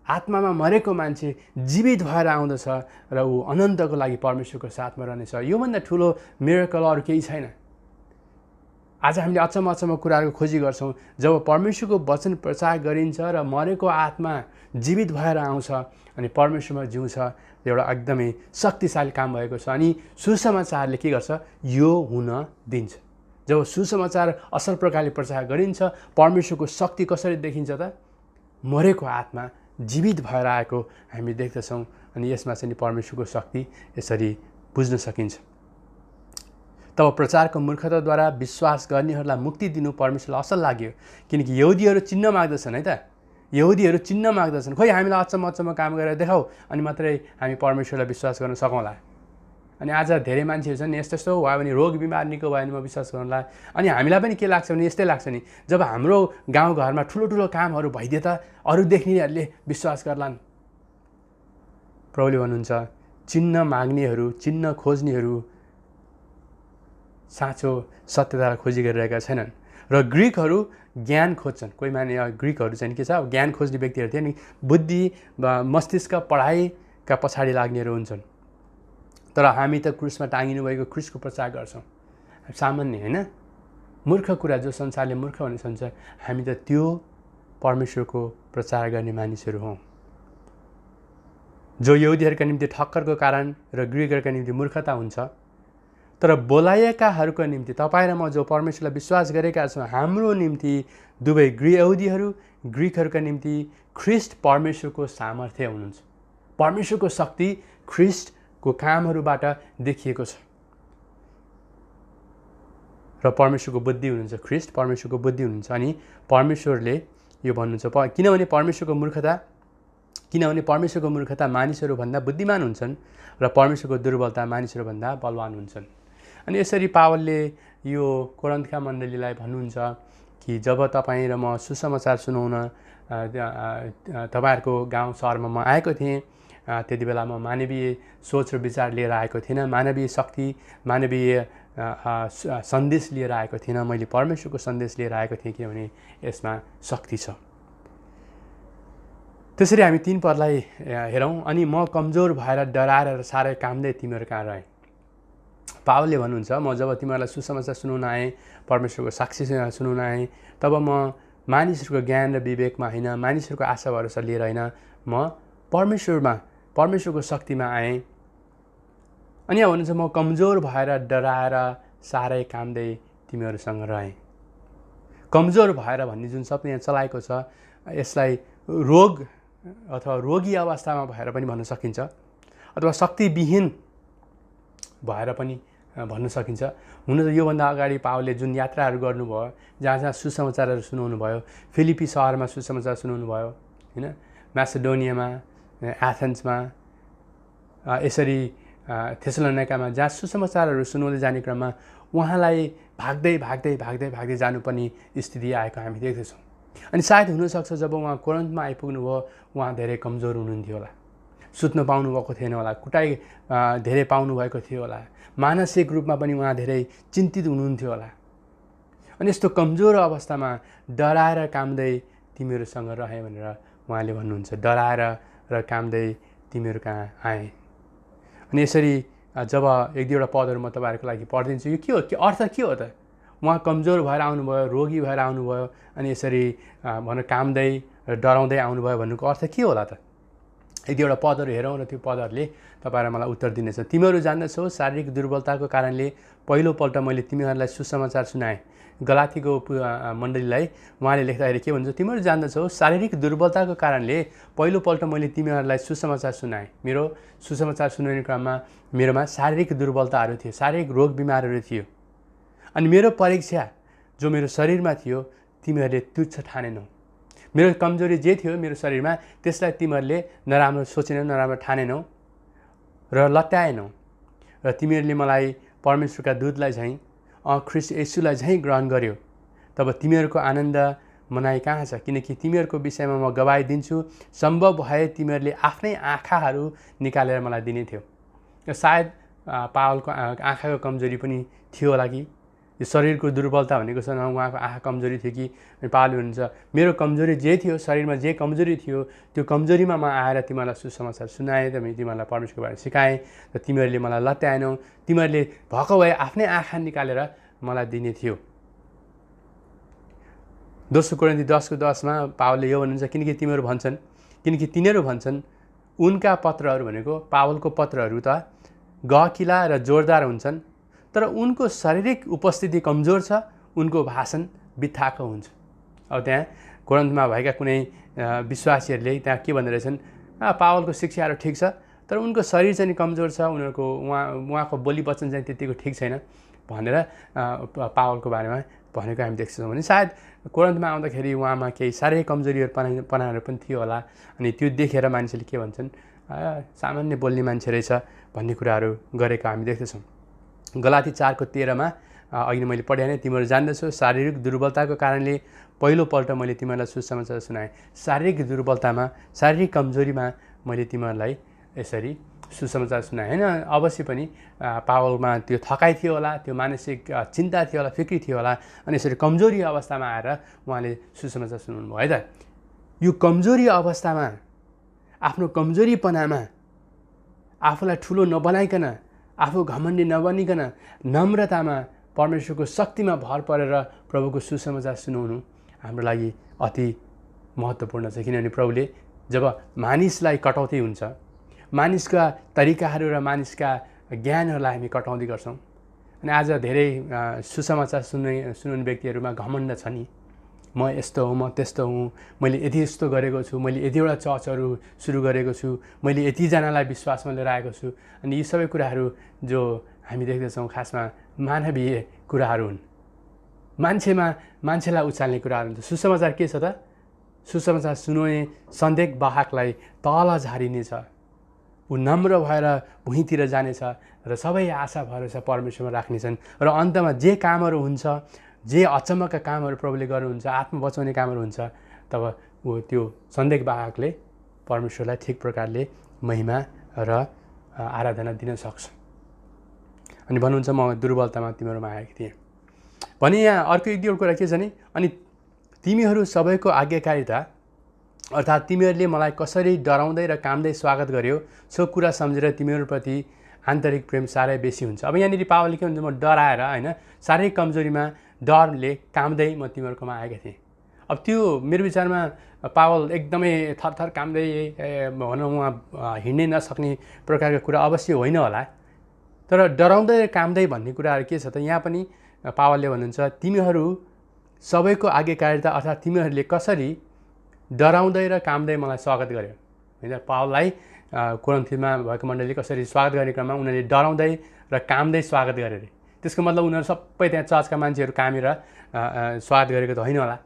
आत्मामा मरेको मान्छे जीवित भएर आउँदछ र ऊ अनन्तको लागि परमेश्वरको साथमा रहनेछ। योभन्दा ठुलो मिरेकल अरू केही छैन। आज हामीले अचम्म कुराहरूको खोजी गर्छौँ। जब परमेश्वरको वचन प्रचार गरिन्छ र मरेको आत्मा जीवित भएर आउँछ अनि परमेश्वरमा जिउँछ, एउटा एकदमै शक्तिशाली काम भएको छ। अनि सुसमाचारले के गर्छ? यो हुन दिन्छ। जब सुसमाचार असल प्रकारले प्रचार गरिन्छ, परमेश्वरको शक्ति कसरी देखिन्छ त? मरेको आत्मा जीवित भएर आएको हामी देख्दछौँ। अनि यसमा चाहिँ परमेश्वरको शक्ति यसरी बुझ्न सकिन्छ। तब प्रचारको मूर्खताद्वारा विश्वास गर्नेहरूलाई मुक्ति दिनु परमेश्वरलाई असल लाग्यो। किनकि यहुदीहरू चिन्ह माग्दछन् है त, यहुदीहरू चिन्ह माग्दछन्। खोइ हामीलाई अचम्म काम गरेर देखाऊ अनि मात्रै हामी परमेश्वरलाई विश्वास गर्न सकौँला। अनि आज धेरै मान्छेहरू छन् यस्तो भयो भने रोग बिमार निको भयो भने म विश्वास गर्नुला। अनि हामीलाई पनि के लाग्छ भने यस्तै लाग्छ नि, जब हाम्रो गाउँघरमा ठुलो कामहरू भइदिए त अरू देख्नेहरूले विश्वास गर्लान्। प्रभुले भन्नुहुन्छ, चिन्ह माग्नेहरू, चिन्ह खोज्नेहरू साँचो सत्यतालाई खोजी गरिरहेका छैनन्। र ग्रिकहरू ज्ञान खोज्छन्। कोही माने ग्रिकहरू चाहिँ के छ? ज्ञान खोज्ने व्यक्तिहरू थिए नि, बुद्धि वा मस्तिष्क पढाइका पछाडि लाग्नेहरू हुन्छन्। तर हामी त क्रुसमा टाँगिनु भएको ख्रिस्टको प्रचार गर्छौँ। सामान्य होइन, मूर्ख कुरा जो संसारले मूर्ख भन्ने सोच्छ, हामी त त्यो परमेश्वरको प्रचार गर्ने मानिसहरू हौँ, जो यहुदीहरूका निम्ति ठक्करको कारण र ग्रीकहरूका निम्ति मूर्खता हुन्छ। तर बोलाइएकाहरूको निम्ति तपाईँ र म जो परमेश्वरलाई विश्वास गरेका छौँ, हाम्रो निम्ति दुवै यहुदीहरू ग्रीकहरूका निम्ति ख्रिस्ट परमेश्वरको सामर्थ्य हुनुहुन्छ। परमेश्वरको शक्ति ख्रिस्टको कामहरूबाट देखिएको छ र परमेश्वरको बुद्धि हुनुहुन्छ। ख्रिस्ट परमेश्वरको बुद्धि हुनुहुन्छ। अनि परमेश्वरले यो भन्नुहुन्छ, किनभने परमेश्वरको मूर्खता मानिसहरूभन्दा बुद्धिमान हुन्छन् र परमेश्वरको दुर्बलता मानिसहरूभन्दा बलवान हुन्छन्। अनि यसरी पावलले यो कोरिन्थका मण्डलीलाई भन्नुहुन्छ कि जब तपाईँ र म सुसमाचार सुनाउन तपाईँहरूको गाउँ सहरमा म आएको थिएँ, त्यति बेला म मानवीय सोच र विचार लिएर आएको थिइनँ, मानवीय शक्ति, मानवीय सन्देश लिएर आएको थिइनँ। मैले परमेश्वरको सन्देश लिएर आएको थिएँ, किनभने यसमा शक्ति छ। त्यसरी हामी 3 पदलाई हेरौँ। अनि म कमजोर भएर डराएर र साह्रै कामदै तिमीहरू कहाँ रहेँ। पावलले भन्नुहुन्छ, म जब तिमीहरूलाई सुसमाचार सुनाउन आएँ, परमेश्वरको साक्षी सुनाउन आएँ, तब म मानिसहरूको ज्ञान र विवेकमा होइन, मानिसहरूको आशा भरोसा लिएर होइन, म परमेश्वरको शक्तिमा आएँ। अनि यहाँ भन्नुहुन्छ, म कमजोर भएर डराएर साह्रै कामदै तिमीहरूसँग रहेँ। कमजोर भएर भन्ने जुन शब्द यहाँ चलाएको छ, यसलाई रोग अथवा रोगी अवस्थामा भएर पनि भन्न सकिन्छ, अथवा शक्तिविहीन भएर पनि भन्न सकिन्छ। हुन त योभन्दा अगाडि पावलले जुन यात्राहरू गर्नुभयो, जहाँ जहाँ सुसमाचारहरू सुनाउनु भयो, फिलिपी सहरमा सुसमाचार सुनाउनु भयो, होइन, म्यासेडोनियामा, एथेन्समा, यसरी थेसलोनिकामा, जहाँ सुसमाचारहरू सुनाउँदै जाने क्रममा उहाँलाई भाग्दै जानुपर्ने स्थिति आएको हामी देख्दछौँ। अनि सायद हुनसक्छ जब उहाँ कोरिन्थमा आइपुग्नुभयो, उहाँ धेरै कमजोर हुनुहुन्थ्यो होला, सुत्न पाउनुभएको थिएन होला, कुटाइ धेरै पाउनुभएको थियो होला, मानसिक रूपमा पनि उहाँ धेरै चिन्तित हुनुहुन्थ्यो होला। अनि यस्तो कमजोर अवस्थामा डराएर कामदै तिमीहरूसँग रहेँ भनेर उहाँले भन्नुहुन्छ। डराएर र कामदै तिमीहरू कहाँ आएँ। अनि यसरी जब 1-2वटा पदहरू म तपाईँहरूको लागि पढिदिन्छु। यो के हो, अर्थ के हो त? उहाँ कमजोर भएर आउनुभयो, रोगी भएर आउनुभयो, अनि यसरी भनौँ कामदै र डराउँदै आउनुभयो भन्नुको अर्थ के होला त? 1-2वटा पदहरू हेरौँ र त्यो पदहरूले तपाईँलाई मलाई उत्तर दिनेछ। तिमीहरू जान्दछौ, शारीरिक दुर्बलताको कारणले पहिलोपल्ट मैले तिमीहरूलाई सुसमाचार सुनाएँ। गलातीको मण्डलीलाई उहाँले लेख्दाखेरि के भन्छ? तिमीहरू जान्दछौ, शारीरिक दुर्बलताको कारणले पहिलोपल्ट मैले तिमीहरूलाई सुसमाचार सुनाएँ। मेरो सुसमाचार सुनाउने क्रममा मेरोमा शारीरिक दुर्बलताहरू थियो, शारीरिक रोग बिमारहरू थियो। अनि मेरो परीक्षा जो मेरो शरीरमा थियो, तिमीहरूले तुच्छ ठानेनौ। मेरो कमजोरी जे थियो मेरो शरीरमा, त्यसलाई तिमीहरूले नराम्रो सोचेनौ, नराम्रो ठानेनौ र लत्याएनौ। र तिमीहरूले मलाई परमेश्वरका दूतलाई झैँ, ख्रिस्ट येशूलाई झैँ ग्रहण गर्यो। तब तिमीहरूको आनन्द मनाइ कहाँ छ? किनकि तिमीहरूको विषयमा म गवाही दिन्छु, सम्भव भए तिमीहरूले आफ्नै आँखाहरू निकालेर मलाई दिने थियो। सायद पावलको आँखाको कमजोरी पनि थियो होला कि यो शरीरको दुर्बलता भनेको छ, उहाँको आँखा कमजोरी थियो कि? पावलले भन्नुहुन्छ, मेरो कमजोरी जे थियो, शरीरमा जे कमजोरी थियो, त्यो कमजोरीमा म आएर तिमीहरूलाई सुसमाचार सुनाएँ, तिमीहरूलाई परमेश्वरको बारेमा सिकाएँ, र तिमीहरूले मलाई लत्याएनौ। तिमीहरूले भएको भए आफ्नै आँखा निकालेर मलाई दिने थियो। दोस्रो कोरिन्थी 10:10 पावलले यो भन्नुहुन्छ, किनकि तिनीहरू भन्छन् उनका पत्रहरू भनेको पावलको पत्रहरू त गहकिला र जोरदार हुन्छन्, तर उनको शारीरिक उपस्थिति कमजोर छ, उनको भाषण बित्थाको हुन्छ। अब त्यहाँ कोरिन्थमा भएका कुनै विश्वासीहरूले त्यहाँ के भन्दै रहेछन्? पावलको शिक्षाहरू ठिक छ, तर उनको शरीर चाहिँ कमजोर छ, उहाँको बोली वचन चाहिँ त्यतिको ठिक छैन भनेर पावलको बारेमा भनेको हामी देख्छौँ। भने सायद कोरिन्थमा आउँदाखेरि उहाँमा केही शारीरिक कमजोरीहरू पनाहरू पनि थियो होला। अनि त्यो देखेर मान्छेले के भन्छन्? सामान्य बोल्ने मान्छे रहेछ भन्ने कुराहरू गरेको हामी देख्दछौँ। गलाती 4:13 अघि मैले पढाएँ, तिमीहरू जान्दछौ, शारीरिक दुर्बलताको कारणले पहिलोपल्ट मैले तिमीहरूलाई सुसमाचार सुनाएँ। शारीरिक दुर्बलतामा, शारीरिक कमजोरीमा मैले तिमीहरूलाई यसरी सुसमाचार सुनाएँ। होइन, अवश्य पनि पावलमा त्यो थकाइ थियो होला, त्यो मानसिक चिन्ता थियो होला, फिक्री थियो होला, अनि यसरी कमजोरी अवस्थामा आएर उहाँले सुसमाचार सुनाउनु भयो। है त, यो कमजोरी अवस्थामा, आफ्नो कमजोरीपनामा आफूलाई ठुलो नबनाइकन आफू घमण्डी नबनिकन नम्रतामा परमेश्वरको शक्तिमा भर परेर प्रभुको सुसमाचार सुनाउनु हाम्रो लागि अति महत्त्वपूर्ण छ। किनभने प्रभुले जब मानिसलाई कटौती हुन्छ, मानिसका तरिकाहरू र मानिसका ज्ञानहरूलाई हामी कटाउँदै गर्छौँ। अनि आज धेरै सुसमाचार सुनाउने व्यक्तिहरूमा घमण्ड छ नि, म यस्तो हुँ, म त्यस्तो हुँ, मैले यति यस्तो गरेको छु, मैले यतिवटा चर्चहरू सुरु गरेको छु, मैले यतिजनालाई विश्वासमा लिएर आएको छु। अनि यी सबै कुराहरू जो हामी देख्दछौँ खासमा मानवीय कुराहरू हुन्, मान्छेलाई उचाल्ने कुराहरू हुन्छ। सुसमाचार के छ त? सुसमाचार सुनाउने सन्देश वाहकलाई तल झारिनेछ, ऊ नम्र भएर भुइँतिर जानेछ र सबै आशा भरोसा परमेश्वरमा राख्नेछन्। र अन्तमा जे कामहरू हुन्छ, जे अचम्मका कामहरू प्रभुले गर्नुहुन्छ, आत्मा बचाउने कामहरू हुन्छ, तब ऊ त्यो सन्देश वाहकले परमेश्वरलाई ठिक प्रकारले महिमा र आराधना दिन सक्छ। अनि भन्नुहुन्छ म दुर्बलतामा तिमीहरूमा आएको थिएँ भने यहाँ अर्को एक दुईवटा कुरा के छ नि, अनि तिमीहरू सबैको आज्ञाकारिता अर्थात् तिमीहरूले मलाई कसरी डराउँदै र कामदै स्वागत गर्यो सो कुरा सम्झेर तिमीहरूप्रति आन्तरिक प्रेम साह्रै बेसी हुन्छ। अब यहाँनिर पावलले के भन्छ, म डराएर होइन, शारीरिक कमजोरीमा डरले कामदै म तिमीहरूकोमा आएका थिएँ। अब त्यो मेरो विचारमा पावल एकदमै थरथर कामदै भनौँ उहाँ हिँड्नै नसक्ने प्रकारको कुरा अवश्य होइन होला, तर डराउँदै कामदै भन्ने कुराहरू के छ त? यहाँ पनि पावलले भन्नुहुन्छ तिमीहरू सबैको आज्ञाकारिता अर्थात् तिमीहरूले कसरी डराउँदै र कामदै मलाई स्वागत गर्यो। होइन, पावललाई कोरिन्थमा भएको मण्डलीले कसरी स्वागत गर्ने क्रममा उनीहरूले डराउँदै र कामदै स्वागत गरे अरे। त्यसको मतलब उनीहरू सबै त्यहाँ चर्चका मान्छेहरू कामेर स्वागत गरेको त होइन होला।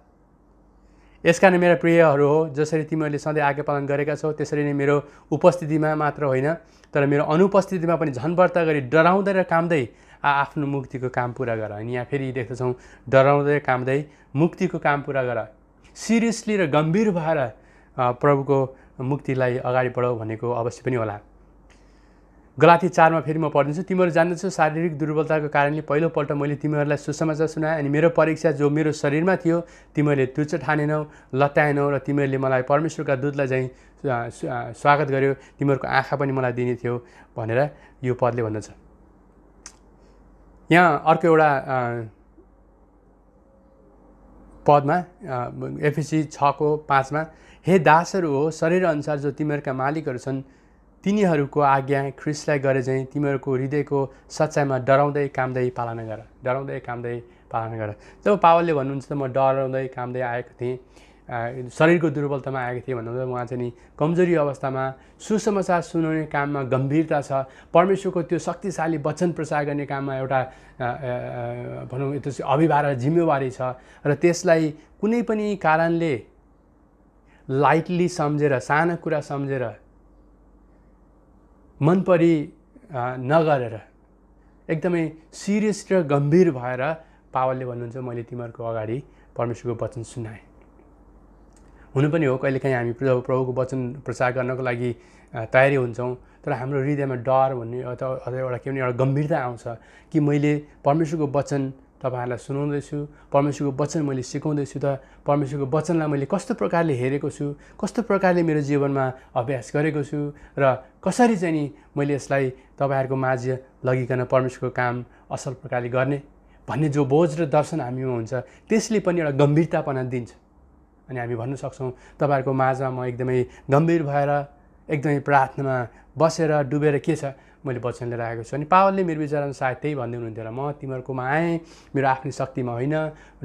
यसकारण मेरा प्रियहरू हो, जसरी तिमीहरूले सधैँ आज्ञा पालन गरेका छौ त्यसरी नै मेरो उपस्थितिमा मात्र होइन तर मेरो अनुपस्थितिमा पनि झन् बढ्ता गरी डराउँदै र कामदै आफ्नो मुक्तिको काम पुरा गर। अनि यहाँ फेरि देख्दछौँ डराउँदै कामदै मुक्तिको काम पुरा गर। सिरियसली र गम्भीर भएर प्रभुको मुक्तिलाई अगाडि बढाऊ भनेको अवश्य पनि होला। गलाती 4 फेरि म पढ्दिन्छु। तिमीहरू जान्दछौ शारीरिक दुर्बलताको कारणले पहिलोपल्ट मैले तिमीहरूलाई सुसमाचार सुनाएँ, अनि मेरो परीक्षा जो मेरो शरीरमा थियो तिमीहरूले तुच्छ ठानेनौ, लत्याएनौ र तिमीहरूले मलाई परमेश्वरका दूतलाई चाहिँ स्वागत गर्यो, तिमीहरूको आँखा पनि मलाई दिने थियो भनेर यो पदले भन्दछ। यहाँ अर्को एउटा पदमा एफएसी 6:5 हे दासहरू हो, शरीर अनुसार जो तिमीहरूका मालिकहरू छन् तिनीहरूको आज्ञा ख्रिस्टलाई गरे चाहिँ तिमीहरूको हृदयको सच्चाइमा डराउँदै कामदै पालना गर। डराउँदै कामदै पालना गर। जब पावलले भन्नुहुन्छ त म डराउँदै कामदै आएको थिएँ, शरीरको दुर्बलतामा आएको थिएँ भन्नुहुन्छ, उहाँ चाहिँ नि कमजोरी अवस्थामा सुसमाचार सुनाउने काममा गम्भीरता छ। परमेश्वरको त्यो शक्तिशाली वचन प्रचार गर्ने काममा एउटा भनौँ त्यो अभिभार जिम्मेवारी छ र त्यसलाई कुनै पनि कारणले लाइटली सम्झेर, सानो कुरा सम्झेर, मनपरी नगरेर एकदमै सिरियस र गम्भीर भएर पावलले भन्नुहुन्छ मैले तिमीहरूको अगाडि परमेश्वरको वचन सुनाएँ। हुनु पनि हो, कहिलेकाहीँ हामी प्रभुको वचन प्रचार गर्नको लागि तयारी हुन्छौँ, तर हाम्रो हृदयमा डर भन्ने अथवा एउटा के भने एउटा गम्भीरता आउँछ कि मैले परमेश्वरको वचन तपाईँहरूलाई सुनाउँदैछु, परमेश्वरको वचन मैले सिकाउँदैछु, त परमेश्वरको वचनलाई मैले कस्तो प्रकारले हेरेको छु, कस्तो प्रकारले मेरो जीवनमा अभ्यास गरेको छु र कसरी चाहिँ नि मैले यसलाई तपाईँहरूको माझ लगिकन परमेश्वरको काम असल प्रकारले गर्ने भन्ने जो बोझ र दर्शन हामीमा हुन्छ त्यसले पनि एउटा गम्भीरतापना दिन्छ। अनि हामी भन्न सक्छौँ तपाईँहरूको माझमा म एकदमै गम्भीर भएर एकदमै प्रार्थनामा बसेर डुबेर के छ मैले वचन लिएर आएको छु। अनि पावलले मेरो विचारमा सायद त्यही भन्दै हुनुहुन्थ्यो होला, म तिमीहरूकोमा आएँ मेरो आफ्नै शक्तिमा होइन,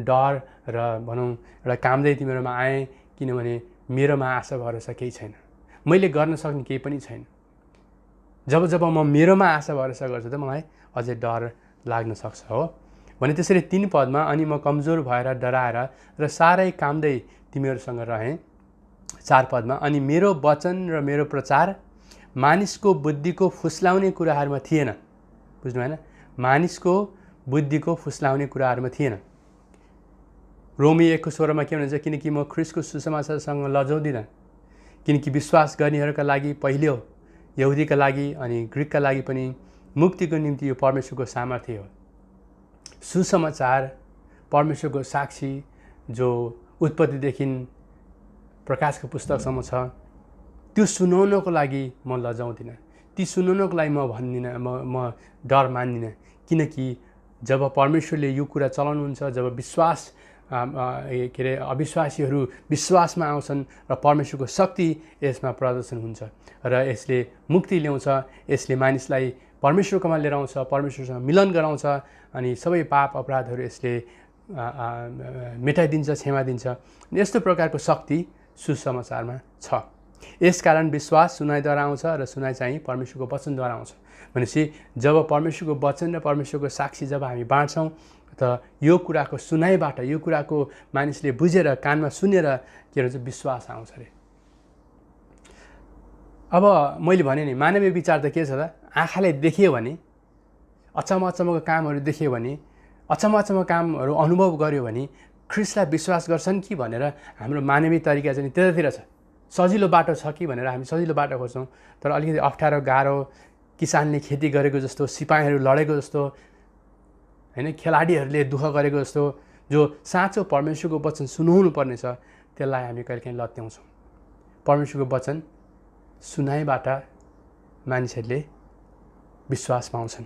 डर र भनौँ एउटा कामदै तिमीहरूमा आएँ किनभने मेरोमा आशा भरोसा केही छैन, मैले गर्न सक्ने केही पनि छैन। जब म मेरोमा आशा भरोसा गर्छु त मलाई अझै डर लाग्न सक्छ हो भने। त्यसरी 3 पदमा अनि म कमजोर भएर डराएर र साह्रै कामदै तिमीहरूसँग रहेँ। 4 पदमा अनि मेरो वचन र मेरो प्रचार मानिसको बुद्धिको फुस्लाउने कुराहरूमा थिएन। बुझ्नु भएन? मानिसको बुद्धिको फुस्लाउने कुराहरूमा थिएन। रोमी 1:16 के भन्छ, किनकि म ख्रिस्टको सुसमाचारसँग लजाउँदिनँ, किनकि विश्वास गर्नेहरूका लागि पहिले हो, यहुदीका लागि अनि ग्रिकका लागि पनि मुक्तिको निम्ति यो परमेश्वरको सामर्थ्य हो। सुसमाचार परमेश्वरको साक्षी जो उत्पत्तिदेखि प्रकाशको पुस्तकसम्म छ त्यो सुनाउनको लागि म लजाउँदिनँ, ती सुनाउनको लागि म भन्दिनँ, म डर मान्दिनँ। किनकि जब परमेश्वरले यो कुरा चलाउनुहुन्छ, जब के अरे अविश्वासीहरू विश्वासमा आउँछन् र परमेश्वरको शक्ति यसमा प्रदर्शन हुन्छ र यसले मुक्ति ल्याउँछ, यसले मानिसलाई परमेश्वरकोमा लिएर आउँछ, परमेश्वरसँग मिलन गराउँछ अनि सबै पाप अपराधहरू यसले मेटाइदिन्छ, क्षमा दिन्छ। यस्तो प्रकारको शक्ति सुसमाचारमा छ। यसकारण विश्वास सुनाइद्वारा आउँछ र सुनाइ चाहिँ परमेश्वरको वचनद्वारा आउँछ। भनेपछि जब परमेश्वरको वचन र परमेश्वरको साक्षी जब हामी बाँड्छौँ त यो कुराको सुनाइबाट, यो कुराको मानिसले बुझेर कानमा सुनेर के भन्छ विश्वास आउँछ अरे। अब मैले भने नि मानवीय विचार त के छ त, आँखाले देखियो भने, अचम्मको कामहरू देख्यो भने, अचम्मको कामहरू अनुभव गर्यो भने ख्रिस्टलाई विश्वास गर्छन् कि भनेर हाम्रो मानवीय तरिका चाहिँ त्यतातिर छ। सजिलो बाटो छ कि भनेर हामी सजिलो बाटो खोज्छौँ, तर अलिकति अप्ठ्यारो गाह्रो, किसानले खेती गरेको जस्तो, सिपाहीहरू लडेको जस्तो, होइन, खेलाडीहरूले दुःख गरेको जस्तो, जो साँचो परमेश्वरको वचन सुनाउनु पर्ने छ त्यसलाई हामी कहिलेकाहीँ लत्याउँछौँ। परमेश्वरको वचन सुनाइबाट मानिसहरूले विश्वास पाउँछन्।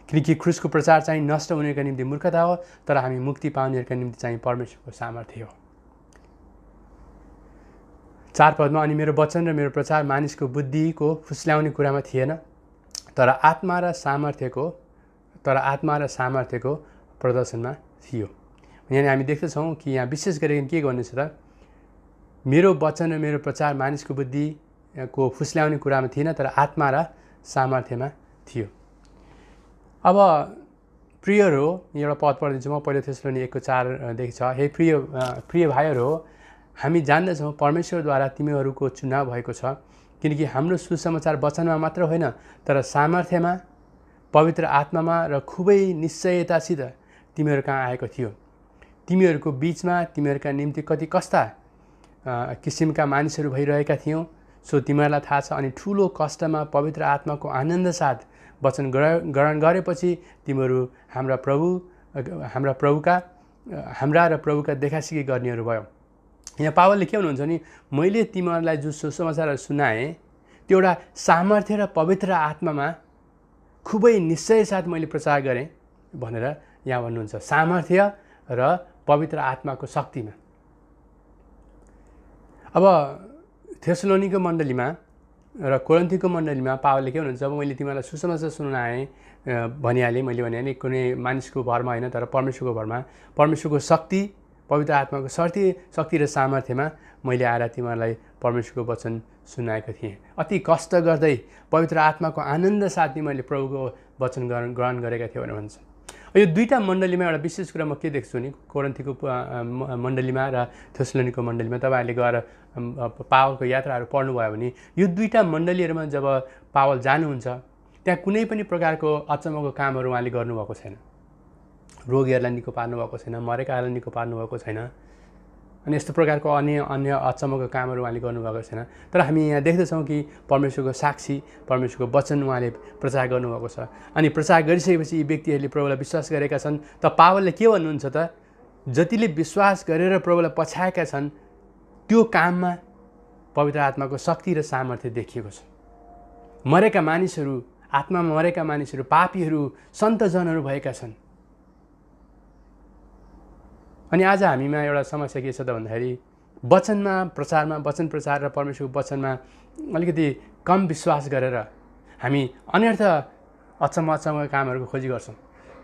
किनकि ख्रिस्टको प्रचार चाहिँ नष्ट हुनेका निम्ति मूर्खता हो, तर हामी मुक्ति पाउनेहरूका निम्ति चाहिँ परमेश्वरको सामर्थ्य हो। 4 पदमा, अनि मेरो वचन र मेरो प्रचार मानिसको बुद्धिको फुस्ल्याउने कुरामा थिएन, तर आत्मा र सामर्थ्यको प्रदर्शनमा थियो। यहाँ हामी देख्दछौँ कि यहाँ विशेष गरेर के गर्नु छ त, मेरो वचन र मेरो प्रचार मानिसको बुद्धिको फुस्ल्याउने कुरामा थिएन, तर आत्मा र सामर्थ्यमा थियो। अब प्रियहरू, एउटा पद पढिदिन्छु म, पहिलो थेसलोनी 1:4 छ। हे प्रिय भाइहरू, हामी जान्दछौँ परमेश्वरद्वारा तिमीहरूको चुनाव भएको छ, किनकि हाम्रो सुसमाचार वचनमा मात्र होइन तर सामर्थ्यमा, पवित्र आत्मामा र खुबै निश्चयतासित तिमीहरू कहाँ आएको थियो। तिमीहरूको बिचमा तिमीहरूका निम्ति कस्ता किसिमका मानिसहरू भइरहेका थियौँ सो तिमीहरूलाई थाहा छ। अनि ठुलो कष्टमा पवित्र आत्माको आनन्द साथ वचन ग्रहण गरेपछि तिमीहरू हाम्रा र प्रभुका देखासिकी गर्नेहरू भयो। यहाँ पावलले के भन्नुहुन्छ नि, मैले तिमीहरूलाई जो सुसमाचारहरू सुनाएँ त्यो एउटा सामर्थ्य र पवित्र आत्मामा खुबै निश्चय साथ मैले प्रचार गरेँ भनेर यहाँ भन्नुहुन्छ। सामर्थ्य र पवित्र आत्माको शक्तिमा। अब थेसलोनीको मण्डलीमा र कोरिन्थीको मण्डलीमा पावलले के भन्नुहुन्छ, जब मैले तिमीहरूलाई सुसमाचार सुनाएँ भनिहालेँ, मैले भने कुनै मानिसको भरमा होइन तर परमेश्वरको भरमा, परमेश्वरको शक्ति, पवित्र आत्माको शक्ति र सामर्थ्यमा मैले आएर तिमीहरूलाई परमेश्वरको वचन सुनाएको थिएँ। अति कष्ट गर्दै पवित्र आत्माको आनन्द साथ मैले प्रभुको वचन ग्रहण गरेका थिएँ भनेर भन्छ। यो दुईवटा मण्डलीमा एउटा विशेष कुरा म के देख्छु नि, कोरिन्थीको मण्डलीमा र थेसलोनीको मण्डलीमा तपाईँहरूले गएर पावलको यात्राहरू पढ्नुभयो भने यो दुईवटा मण्डलीहरूमा जब पावल जानुहुन्छ त्यहाँ कुनै पनि प्रकारको अचम्मको कामहरू उहाँले गर्नुभएको छैन। रोगीहरूलाई निको पार्नुभएको छैन, मरेकाहरूलाई निको पार्नुभएको छैन, अनि यस्तो प्रकारको अन्य अचम्मको कामहरू उहाँले गर्नुभएको छैन। तर हामी यहाँ देख्दछौँ कि परमेश्वरको साक्षी, परमेश्वरको वचन उहाँले प्रचार गर्नुभएको छ। अनि प्रचार गरिसकेपछि यी व्यक्तिहरूले प्रभुलाई विश्वास गरेका छन्। त पावलले के भन्नुहुन्छ त, जतिले विश्वास गरेर प्रभुलाई पछ्याएका छन् त्यो काममा पवित्र आत्माको शक्ति र सामर्थ्य देखिएको छ। मरेका मानिसहरू, आत्मामा मरेका मानिसहरू, पापीहरू, सन्तजनहरू भएका छन्। अनि आज हामीमा एउटा समस्या के छ त भन्दाखेरि वचनमा प्रचारमा, वचन प्रचार र परमेश्वरको वचनमा अलिकति कम विश्वास गरेर हामी अन्यर्थ अचम्मका कामहरूको खोजी गर्छौँ।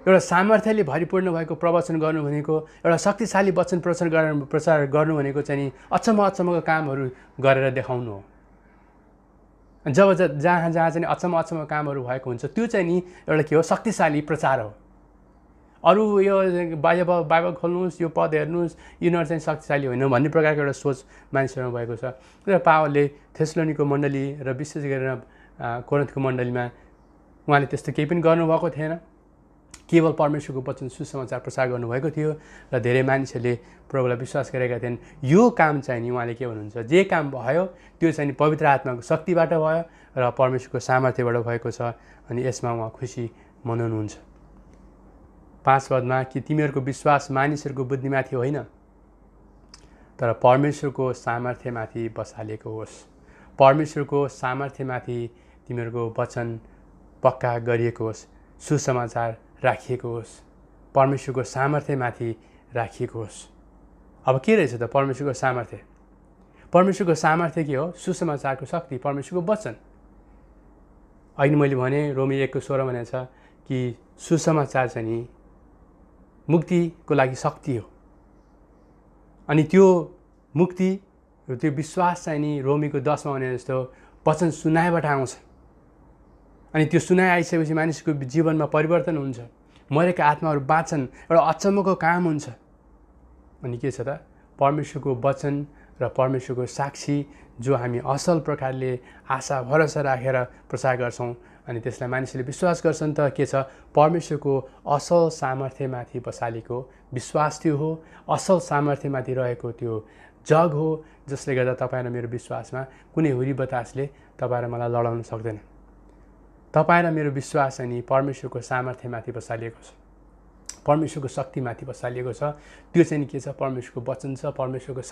एउटा सामर्थ्यले भरिपूर्ण भएको प्रवचन गर्नु भनेको, एउटा शक्तिशाली वचन प्रचार गर्नु भनेको चाहिँ अचम्मका कामहरू गरेर देखाउनु हो। जहाँ चाहिँ अचम्मका कामहरू भएको हुन्छ त्यो चाहिँ नि एउटा के हो, शक्तिशाली प्रचार हो। अरू यो बाइबल खोल्नुहोस्, यो पद हेर्नुहोस्, यिनीहरू चाहिँ शक्तिशाली होइन भन्ने प्रकारको एउटा सोच मानिसहरूमा भएको छ। र पावलले थेसलोनीको मण्डली र विशेष गरेर कोरिन्थको मण्डलीमा उहाँले त्यस्तो केही पनि गर्नुभएको थिएन। केवल परमेश्वरको वचन सुसमाचार प्रचार गर्नुभएको थियो र धेरै मानिसहरूले प्रभुलाई विश्वास गरेका थिएन। यो काम चाहिँ नि उहाँले के भन्नुहुन्छ, जे काम भयो त्यो चाहिँ नि पवित्र आत्माको शक्तिबाट भयो र परमेश्वरको सामर्थ्यबाट भएको छ। अनि यसमा उहाँ खुसी मनाउनुहुन्छ। 5 पदमा, कि तिमीहरूको विश्वास मानिसहरूको बुद्धिमाथि होइन तर परमेश्वरको सामर्थ्यमाथि बसालिएको होस्। परमेश्वरको सामर्थ्यमाथि तिमीहरूको वचन पक्का गरिएको होस्, सुसमाचार राखिएको होस्, परमेश्वरको सामर्थ्यमाथि राखिएको होस्। अब के रहेछ त परमेश्वरको सामर्थ्य? परमेश्वरको सामर्थ्य के हो? सुसमाचारको शक्ति, परमेश्वरको वचन। अहिले मैले भने रोमी 1:16 भनेको छ कि सुसमाचार चाहिँ नि मुक्तिको लागि शक्ति हो। अनि त्यो मुक्ति, त्यो विश्वास चाहिँ नि रोमीको 10 मा भने जस्तो वचन सुनाएबाट आउँछ। अनि त्यो सुनाइ आइसकेपछि मानिसको जीवनमा परिवर्तन हुन्छ, मरेका आत्माहरू बाँच्छन्, एउटा अचम्मको काम हुन्छ। अनि के छ त? परमेश्वरको वचन र परमेश्वरको साक्षी जो हामी असल प्रकारले आशा भरोसा राखेर प्रचार गर्छौँ अनि त्यसलाई मानिसले विश्वास गर्छन् त के छ? परमेश्वरको असल सामर्थ्यमाथि बसालेको विश्वास त्यो हो, असल सामर्थ्यमाथि रहेको त्यो जग हो, जसले गर्दा तपाईँ र मेरो विश्वासमा कुनै हुरी बतासले तपाईँ र मलाई लडाउन सक्दैन। तपाईँ र मेरो विश्वास अनि परमेश्वरको सामर्थ्यमाथि बसालिएको छ, परमेश्वरको शक्तिमाथि बसालिएको छ। त्यो चाहिँ के छ? परमेश्वरको वचन छ, परमेश्वरको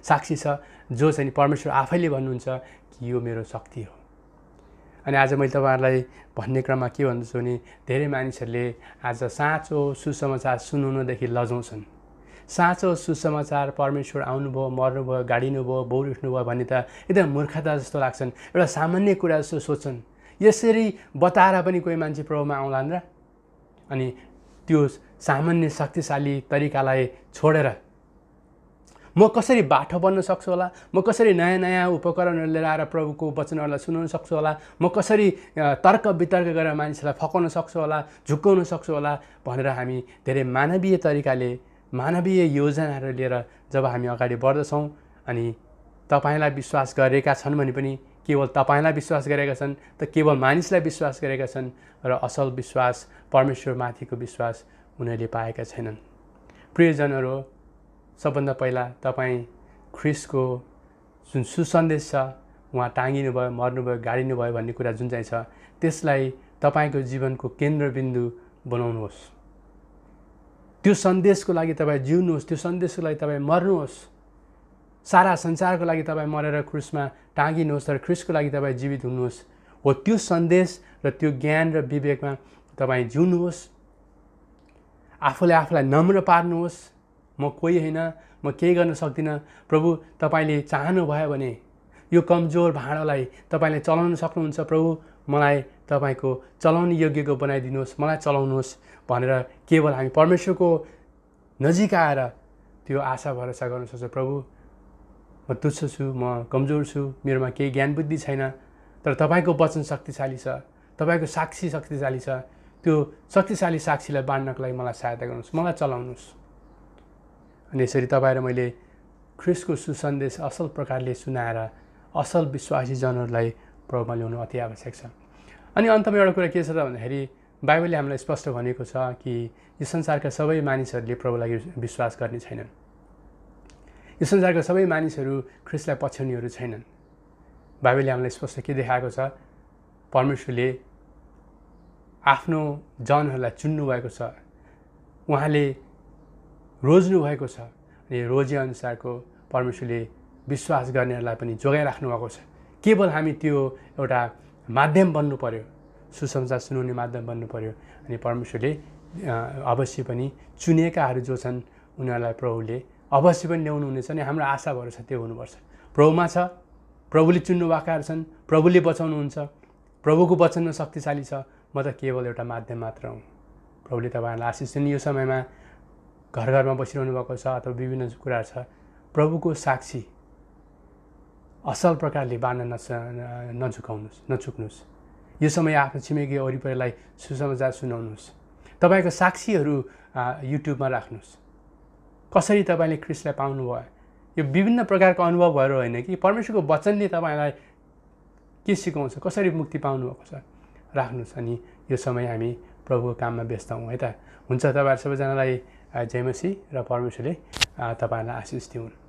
साक्षी छ, जो चाहिँ परमेश्वर आफैले भन्नुहुन्छ कि यो मेरो शक्ति हो। अनि आज मैले तपाईँहरूलाई भन्ने क्रममा के भन्छु भने धेरै मानिसहरूले आज साँचो सुसमाचार सुनाउनदेखि लजाउँछन्। साँचो सुसमाचार परमेश्वर आउनुभयो, मर्नुभयो, गाडिनुभयो, बौर उठ्नुभयो भन्ने त एकदम मूर्खता जस्तो लाग्छन्, एउटा सामान्य कुरा जस्तो सोच्छन्। यसरी बताएर पनि कोही मान्छे प्रभुमा आउलान् र? अनि त्यो सामान्य शक्तिशाली तरिकालाई छोडेर म कसरी बाठो बन्न सक्छु होला, म कसरी नयाँ नयाँ उपकरणहरू लिएर आएर प्रभुको वचनहरूलाई सुनाउन सक्छु होला, म कसरी तर्क वितर्क गरेर मानिसलाई फकाउन सक्छु होला, झुक्काउन सक्छु होला भनेर हामी धेरै मानवीय तरिकाले, मानवीय योजनाहरू लिएर जब हामी अगाडि बढ्दछौँ अनि तपाईँलाई विश्वास गरेका छन् भने पनि केवल तपाईँलाई विश्वास गरेका छन् त केवल मानिसलाई विश्वास गरेका छन् र असल विश्वास परमेश्वरमाथिको विश्वास उनीहरूले पाएका छैनन्। प्रियजनहरू, सबभन्दा पहिला तपाईँ ख्रिस्टको जुन सुसन्देश छ, उहाँ टाँगिनु भयो, मर्नुभयो, गाडिनु भयो भन्ने कुरा जुन चाहिँ छ, त्यसलाई तपाईँको जीवनको केन्द्रबिन्दु बनाउनुहोस्। त्यो सन्देशको लागि तपाईँ जिउनुहोस्, त्यो सन्देशको लागि तपाईँ मर्नुहोस्। सारा संसारको लागि तपाईँ मरेर क्रुसमा टाँगिनुहोस् तर ख्रिस्टको लागि तपाईँ जीवित हुनुहोस्। हो त्यो सन्देश र त्यो ज्ञान र विवेकमा तपाईँ जिउनुहोस्। आफूले आफूलाई नम्र पार्नुहोस्। म कोही होइन, म केही गर्न सक्दिनँ, प्रभु तपाईँले चाहनुभयो भने यो कमजोर भाँडालाई तपाईँले चलाउन सक्नुहुन्छ, प्रभु मलाई तपाईँको चलाउने योग्यको बनाइदिनुहोस्, मलाई चलाउनुहोस् भनेर केवल हामी परमेश्वरको नजिक आएर त्यो आशा भरोसा गर्न सक्छौँ। प्रभु म तुच्छ छु, म कमजोर छु, मेरोमा केही ज्ञान बुद्धि छैन, तर तपाईँको वचन शक्तिशाली छ, तपाईँको साक्षी शक्तिशाली छ। त्यो शक्तिशाली साक्षीलाई बाँड्नको लागि मलाई सहायता गर्नुहोस्, मलाई चलाउनुहोस्। अनि यसरी तपाईँ र मैले ख्रिस्टको सुसन्देश असल प्रकारले सुनाएर असल विश्वासी जनहरूलाई प्रभुमा ल्याउनु अति आवश्यक छ। अनि अन्तमा एउटा कुरा के छ त भन्दाखेरि बाइबलले हामीलाई स्पष्ट भनेको छ कि यो संसारका सबै मानिसहरूले प्रभुलाई विश्वास गर्ने छैनन्। यो संसारका सबै मानिसहरू ख्रिस्टलाई पछ्याउनेहरू छैनन्। बाइबलले हामीलाई स्पष्ट के देखाएको छ? परमेश्वरले आफ्नो जनहरूलाई चुन्नुभएको छ, उहाँले रोज्नु भएको छ अनि रोजेअनुसारको परमेश्वरले विश्वास गर्नेहरूलाई पनि जोगाइराख्नु भएको छ। केवल हामी त्यो एउटा माध्यम बन्नु पर्यो, सुसमाचार सुनाउने माध्यम बन्नु पर्यो। अनि परमेश्वरले अवश्य पनि चुनेकाहरू जो छन् उनीहरूलाई प्रभुले अवश्य पनि ल्याउनु हुनेछ। अनि हाम्रो आशा भरोसा त्यो हुनुपर्छ। प्रभुमा छ, प्रभुले चुन्नुभएकाहरू छन्, प्रभुले बचाउनुहुन्छ, प्रभुको वचनमा शक्तिशाली छ। म त केवल एउटा माध्यम मात्र हुँ। प्रभुले तपाईँहरूलाई आशिष दिनु। यो समयमा घर घरमा बसिरहनु भएको छ अथवा विभिन्न कुराहरू छ, प्रभुको साक्षी असल प्रकारले बाँड्न नचुक्नुहोस्। यो समय आफ्नो छिमेकी वरिपरिलाई सुसमाचार सुनाउनुहोस्। तपाईँको साक्षीहरू युट्युबमा राख्नुहोस्। कसरी तपाईँले ख्रिस्टलाई पाउनुभयो, यो विभिन्न प्रकारको अनुभवहरू होइन कि परमेश्वरको वचनले तपाईँलाई के सिकाउँछ, कसरी मुक्ति पाउनुभएको छ, राख्नुहोस्। अनि यो समय हामी प्रभुको काममा व्यस्त हौँ है त। हुन्छ, तपाईँहरू सबैजनालाई जय मसीह र परमेश्वरले तपाईँहरूलाई आशिष दिउन्।